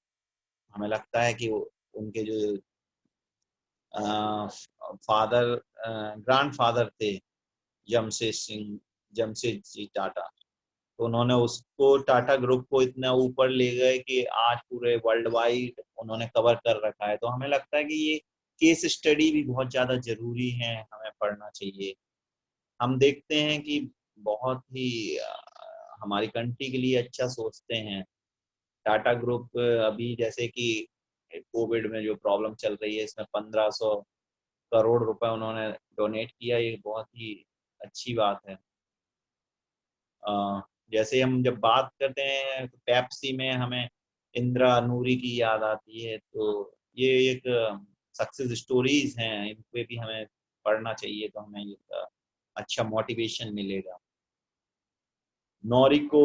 हमें लगता है कि उनके जो फादर ग्रैंडफादर थे जमशेद जी टाटा, तो उन्होंने उसको टाटा ग्रुप को इतना ऊपर ले गए कि आज पूरे वर्ल्ड वाइड उन्होंने कवर कर रखा है। तो हमें लगता है कि ये केस स्टडी भी बहुत ज्यादा जरूरी है, हमें पढ़ना चाहिए। हम देखते हैं कि बहुत ही हमारी कंट्री के लिए अच्छा सोचते हैं। टाटा ग्रुप अभी जैसे कि कोविड में जो प्रॉब्लम चल रही है इसमें 1500 करोड़ रुपए उन्होंने डोनेट किया। ये बहुत ही अच्छी बात है। जैसे हम जब बात करते हैं तो पेप्सी में हमें इंदिरा नूरी की याद आती है। तो ये एक सक्सेस स्टोरीज हैं, इन पे भी हमें पढ़ना चाहिए तो हमें एक अच्छा मोटिवेशन मिलेगा। नोरिको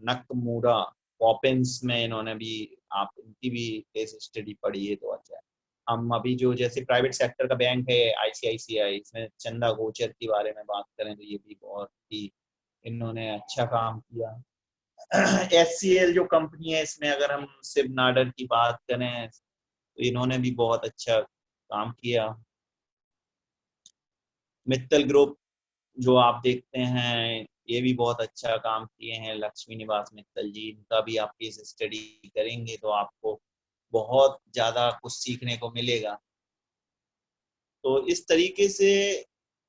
नकमुरा पॉपिंस में इन्होंने भी, आप इनकी भी केस स्टडी पढ़ी है तो अच्छा है। हम अभी जो जैसे प्राइवेट सेक्टर का बैंक है आईसीआईसीआई, इसमें चंदा कोचर के बारे में बात करें तो ये भी बहुत ही इन्होंने अच्छा काम किया। एचसीएल जो कंपनी है इसमें अगर हम शिव नाडर की बात करें तो इन्होंने भी बहुत अच्छा काम किया। मित्तल ग्रुप जो आप देखते हैं ये भी बहुत अच्छा काम किए हैं। लक्ष्मी निवास मित्तल जी, इनका भी आप केस स्टडी करेंगे तो आपको बहुत ज्यादा कुछ सीखने को मिलेगा। तो इस तरीके से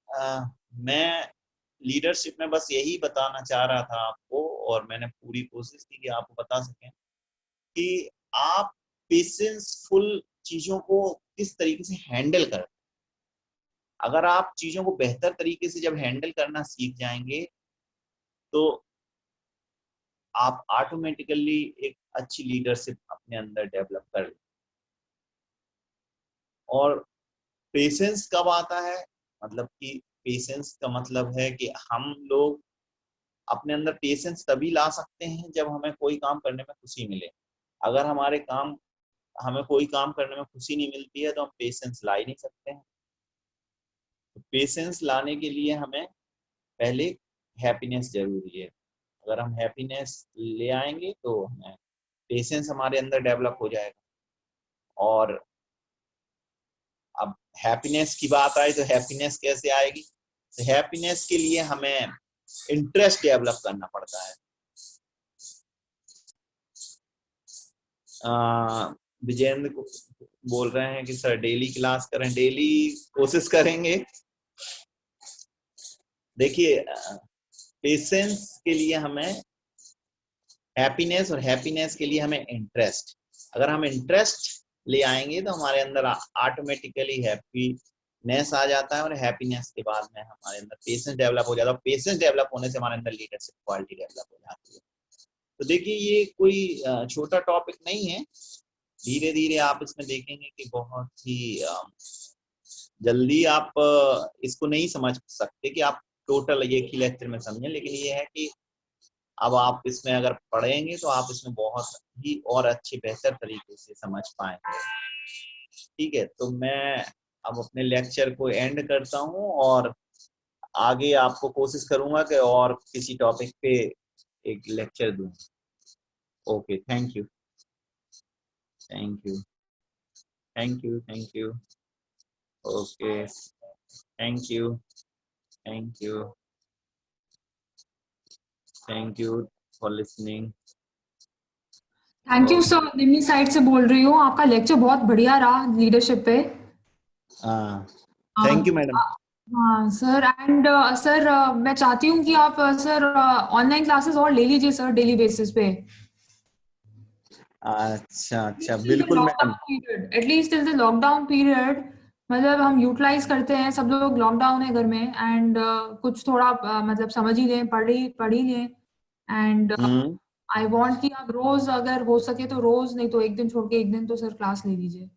मैं लीडरशिप में बस यही बताना चाह रहा था आपको, और मैंने पूरी कोशिश की कि आपको बता सकें कि आप पेशेंसफुल चीजों को किस तरीके से हैंडल करते हैं। अगर आप चीजों को बेहतर तरीके से जब हैंडल करना सीख जाएंगे तो आप ऑटोमेटिकली एक अच्छी लीडरशिप अपने अंदर डेवलप कर लें। और पेशेंस कब आता है, मतलब कि पेशेंस का मतलब है कि हम लोग अपने अंदर पेशेंस तभी ला सकते हैं जब हमें कोई काम करने में खुशी मिले। अगर हमें कोई काम करने में खुशी नहीं मिलती है तो हम पेशेंस ला ही नहीं सकते हैं। तो पेशेंस लाने के लिए हमें पहले हैप्पीनेस जरूरी है। अगर हम हैप्पीनेस ले आएंगे तो हमें पेशेंस हमारे अंदर डेवलप हो जाएगा। और अब हैप्पीनेस की बात आई तो हैप्पीनेस कैसे आएगी? तो हैप्पीनेस के लिए हमें इंटरेस्ट डेवलप करना पड़ता है। विजेंद्र को बोल रहे हैं कि सर डेली क्लास करें। डेली कोशिश करेंगे। देखिए, पेशेंस के लिए हमें हैप्पीनेस और हैप्पीनेस के लिए हमें इंटरेस्ट। अगर हम इंटरेस्ट ले आएंगे तो हमारे अंदर ऑटोमेटिकली हैप्पीनेस आ जाता है, और हैप्पीनेस के बाद में हमारे अंदर पेशेंस डेवलप हो जाता है। पेशेंस डेवलप होने से हमारे अंदर लीडरशिप क्वालिटी डेवलप हो जाती है। तो देखिए, ये कोई छोटा टॉपिक नहीं है। धीरे धीरे आप इसमें देखेंगे कि बहुत ही जल्दी आप इसको नहीं समझ सकते कि आप टोटल एक ही लेक्चर में समझें, लेकिन ये है कि अब आप इसमें अगर पढ़ेंगे तो आप इसमें बहुत ही और अच्छे बेहतर तरीके से समझ पाएंगे। ठीक है, तो मैं अब अपने लेक्चर को एंड करता हूँ और आगे आपको कोशिश करूंगा कि और किसी टॉपिक पे एक लेक्चर दूं। Okay, thank you, thank you, thank you, thank you. Okay, thank you, thank you, thank you for listening. Thank you sir, Nimmi side से बोल रही हूँ। आपका लेक्चर बहुत बढ़िया रहा लीडरशिप पे। हाँ, हाँ। Thank you madam. हाँ सर, एंड सर मैं चाहती हूँ कि आप सर ऑनलाइन क्लासेस और ले लीजिए सर, डेली बेसिस पे। अच्छा अच्छा, बिल्कुल madam. At least till the lockdown period, मतलब हम यूटिलाइज करते हैं, सब लोग लॉकडाउन है घर में, एंड कुछ थोड़ा मतलब समझ ही लें, पढ़ ही लें। एंड आई वांट कि आप रोज, अगर हो सके तो रोज, नहीं तो एक दिन छोड़ के एक दिन तो सर क्लास ले लीजिए।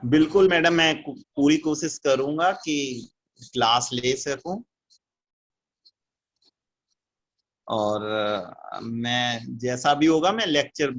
बिल्कुल मैडम, मैं पूरी कोशिश करूंगा कि क्लास ले सकूं। और मैं जैसा भी होगा मैं लेक्चर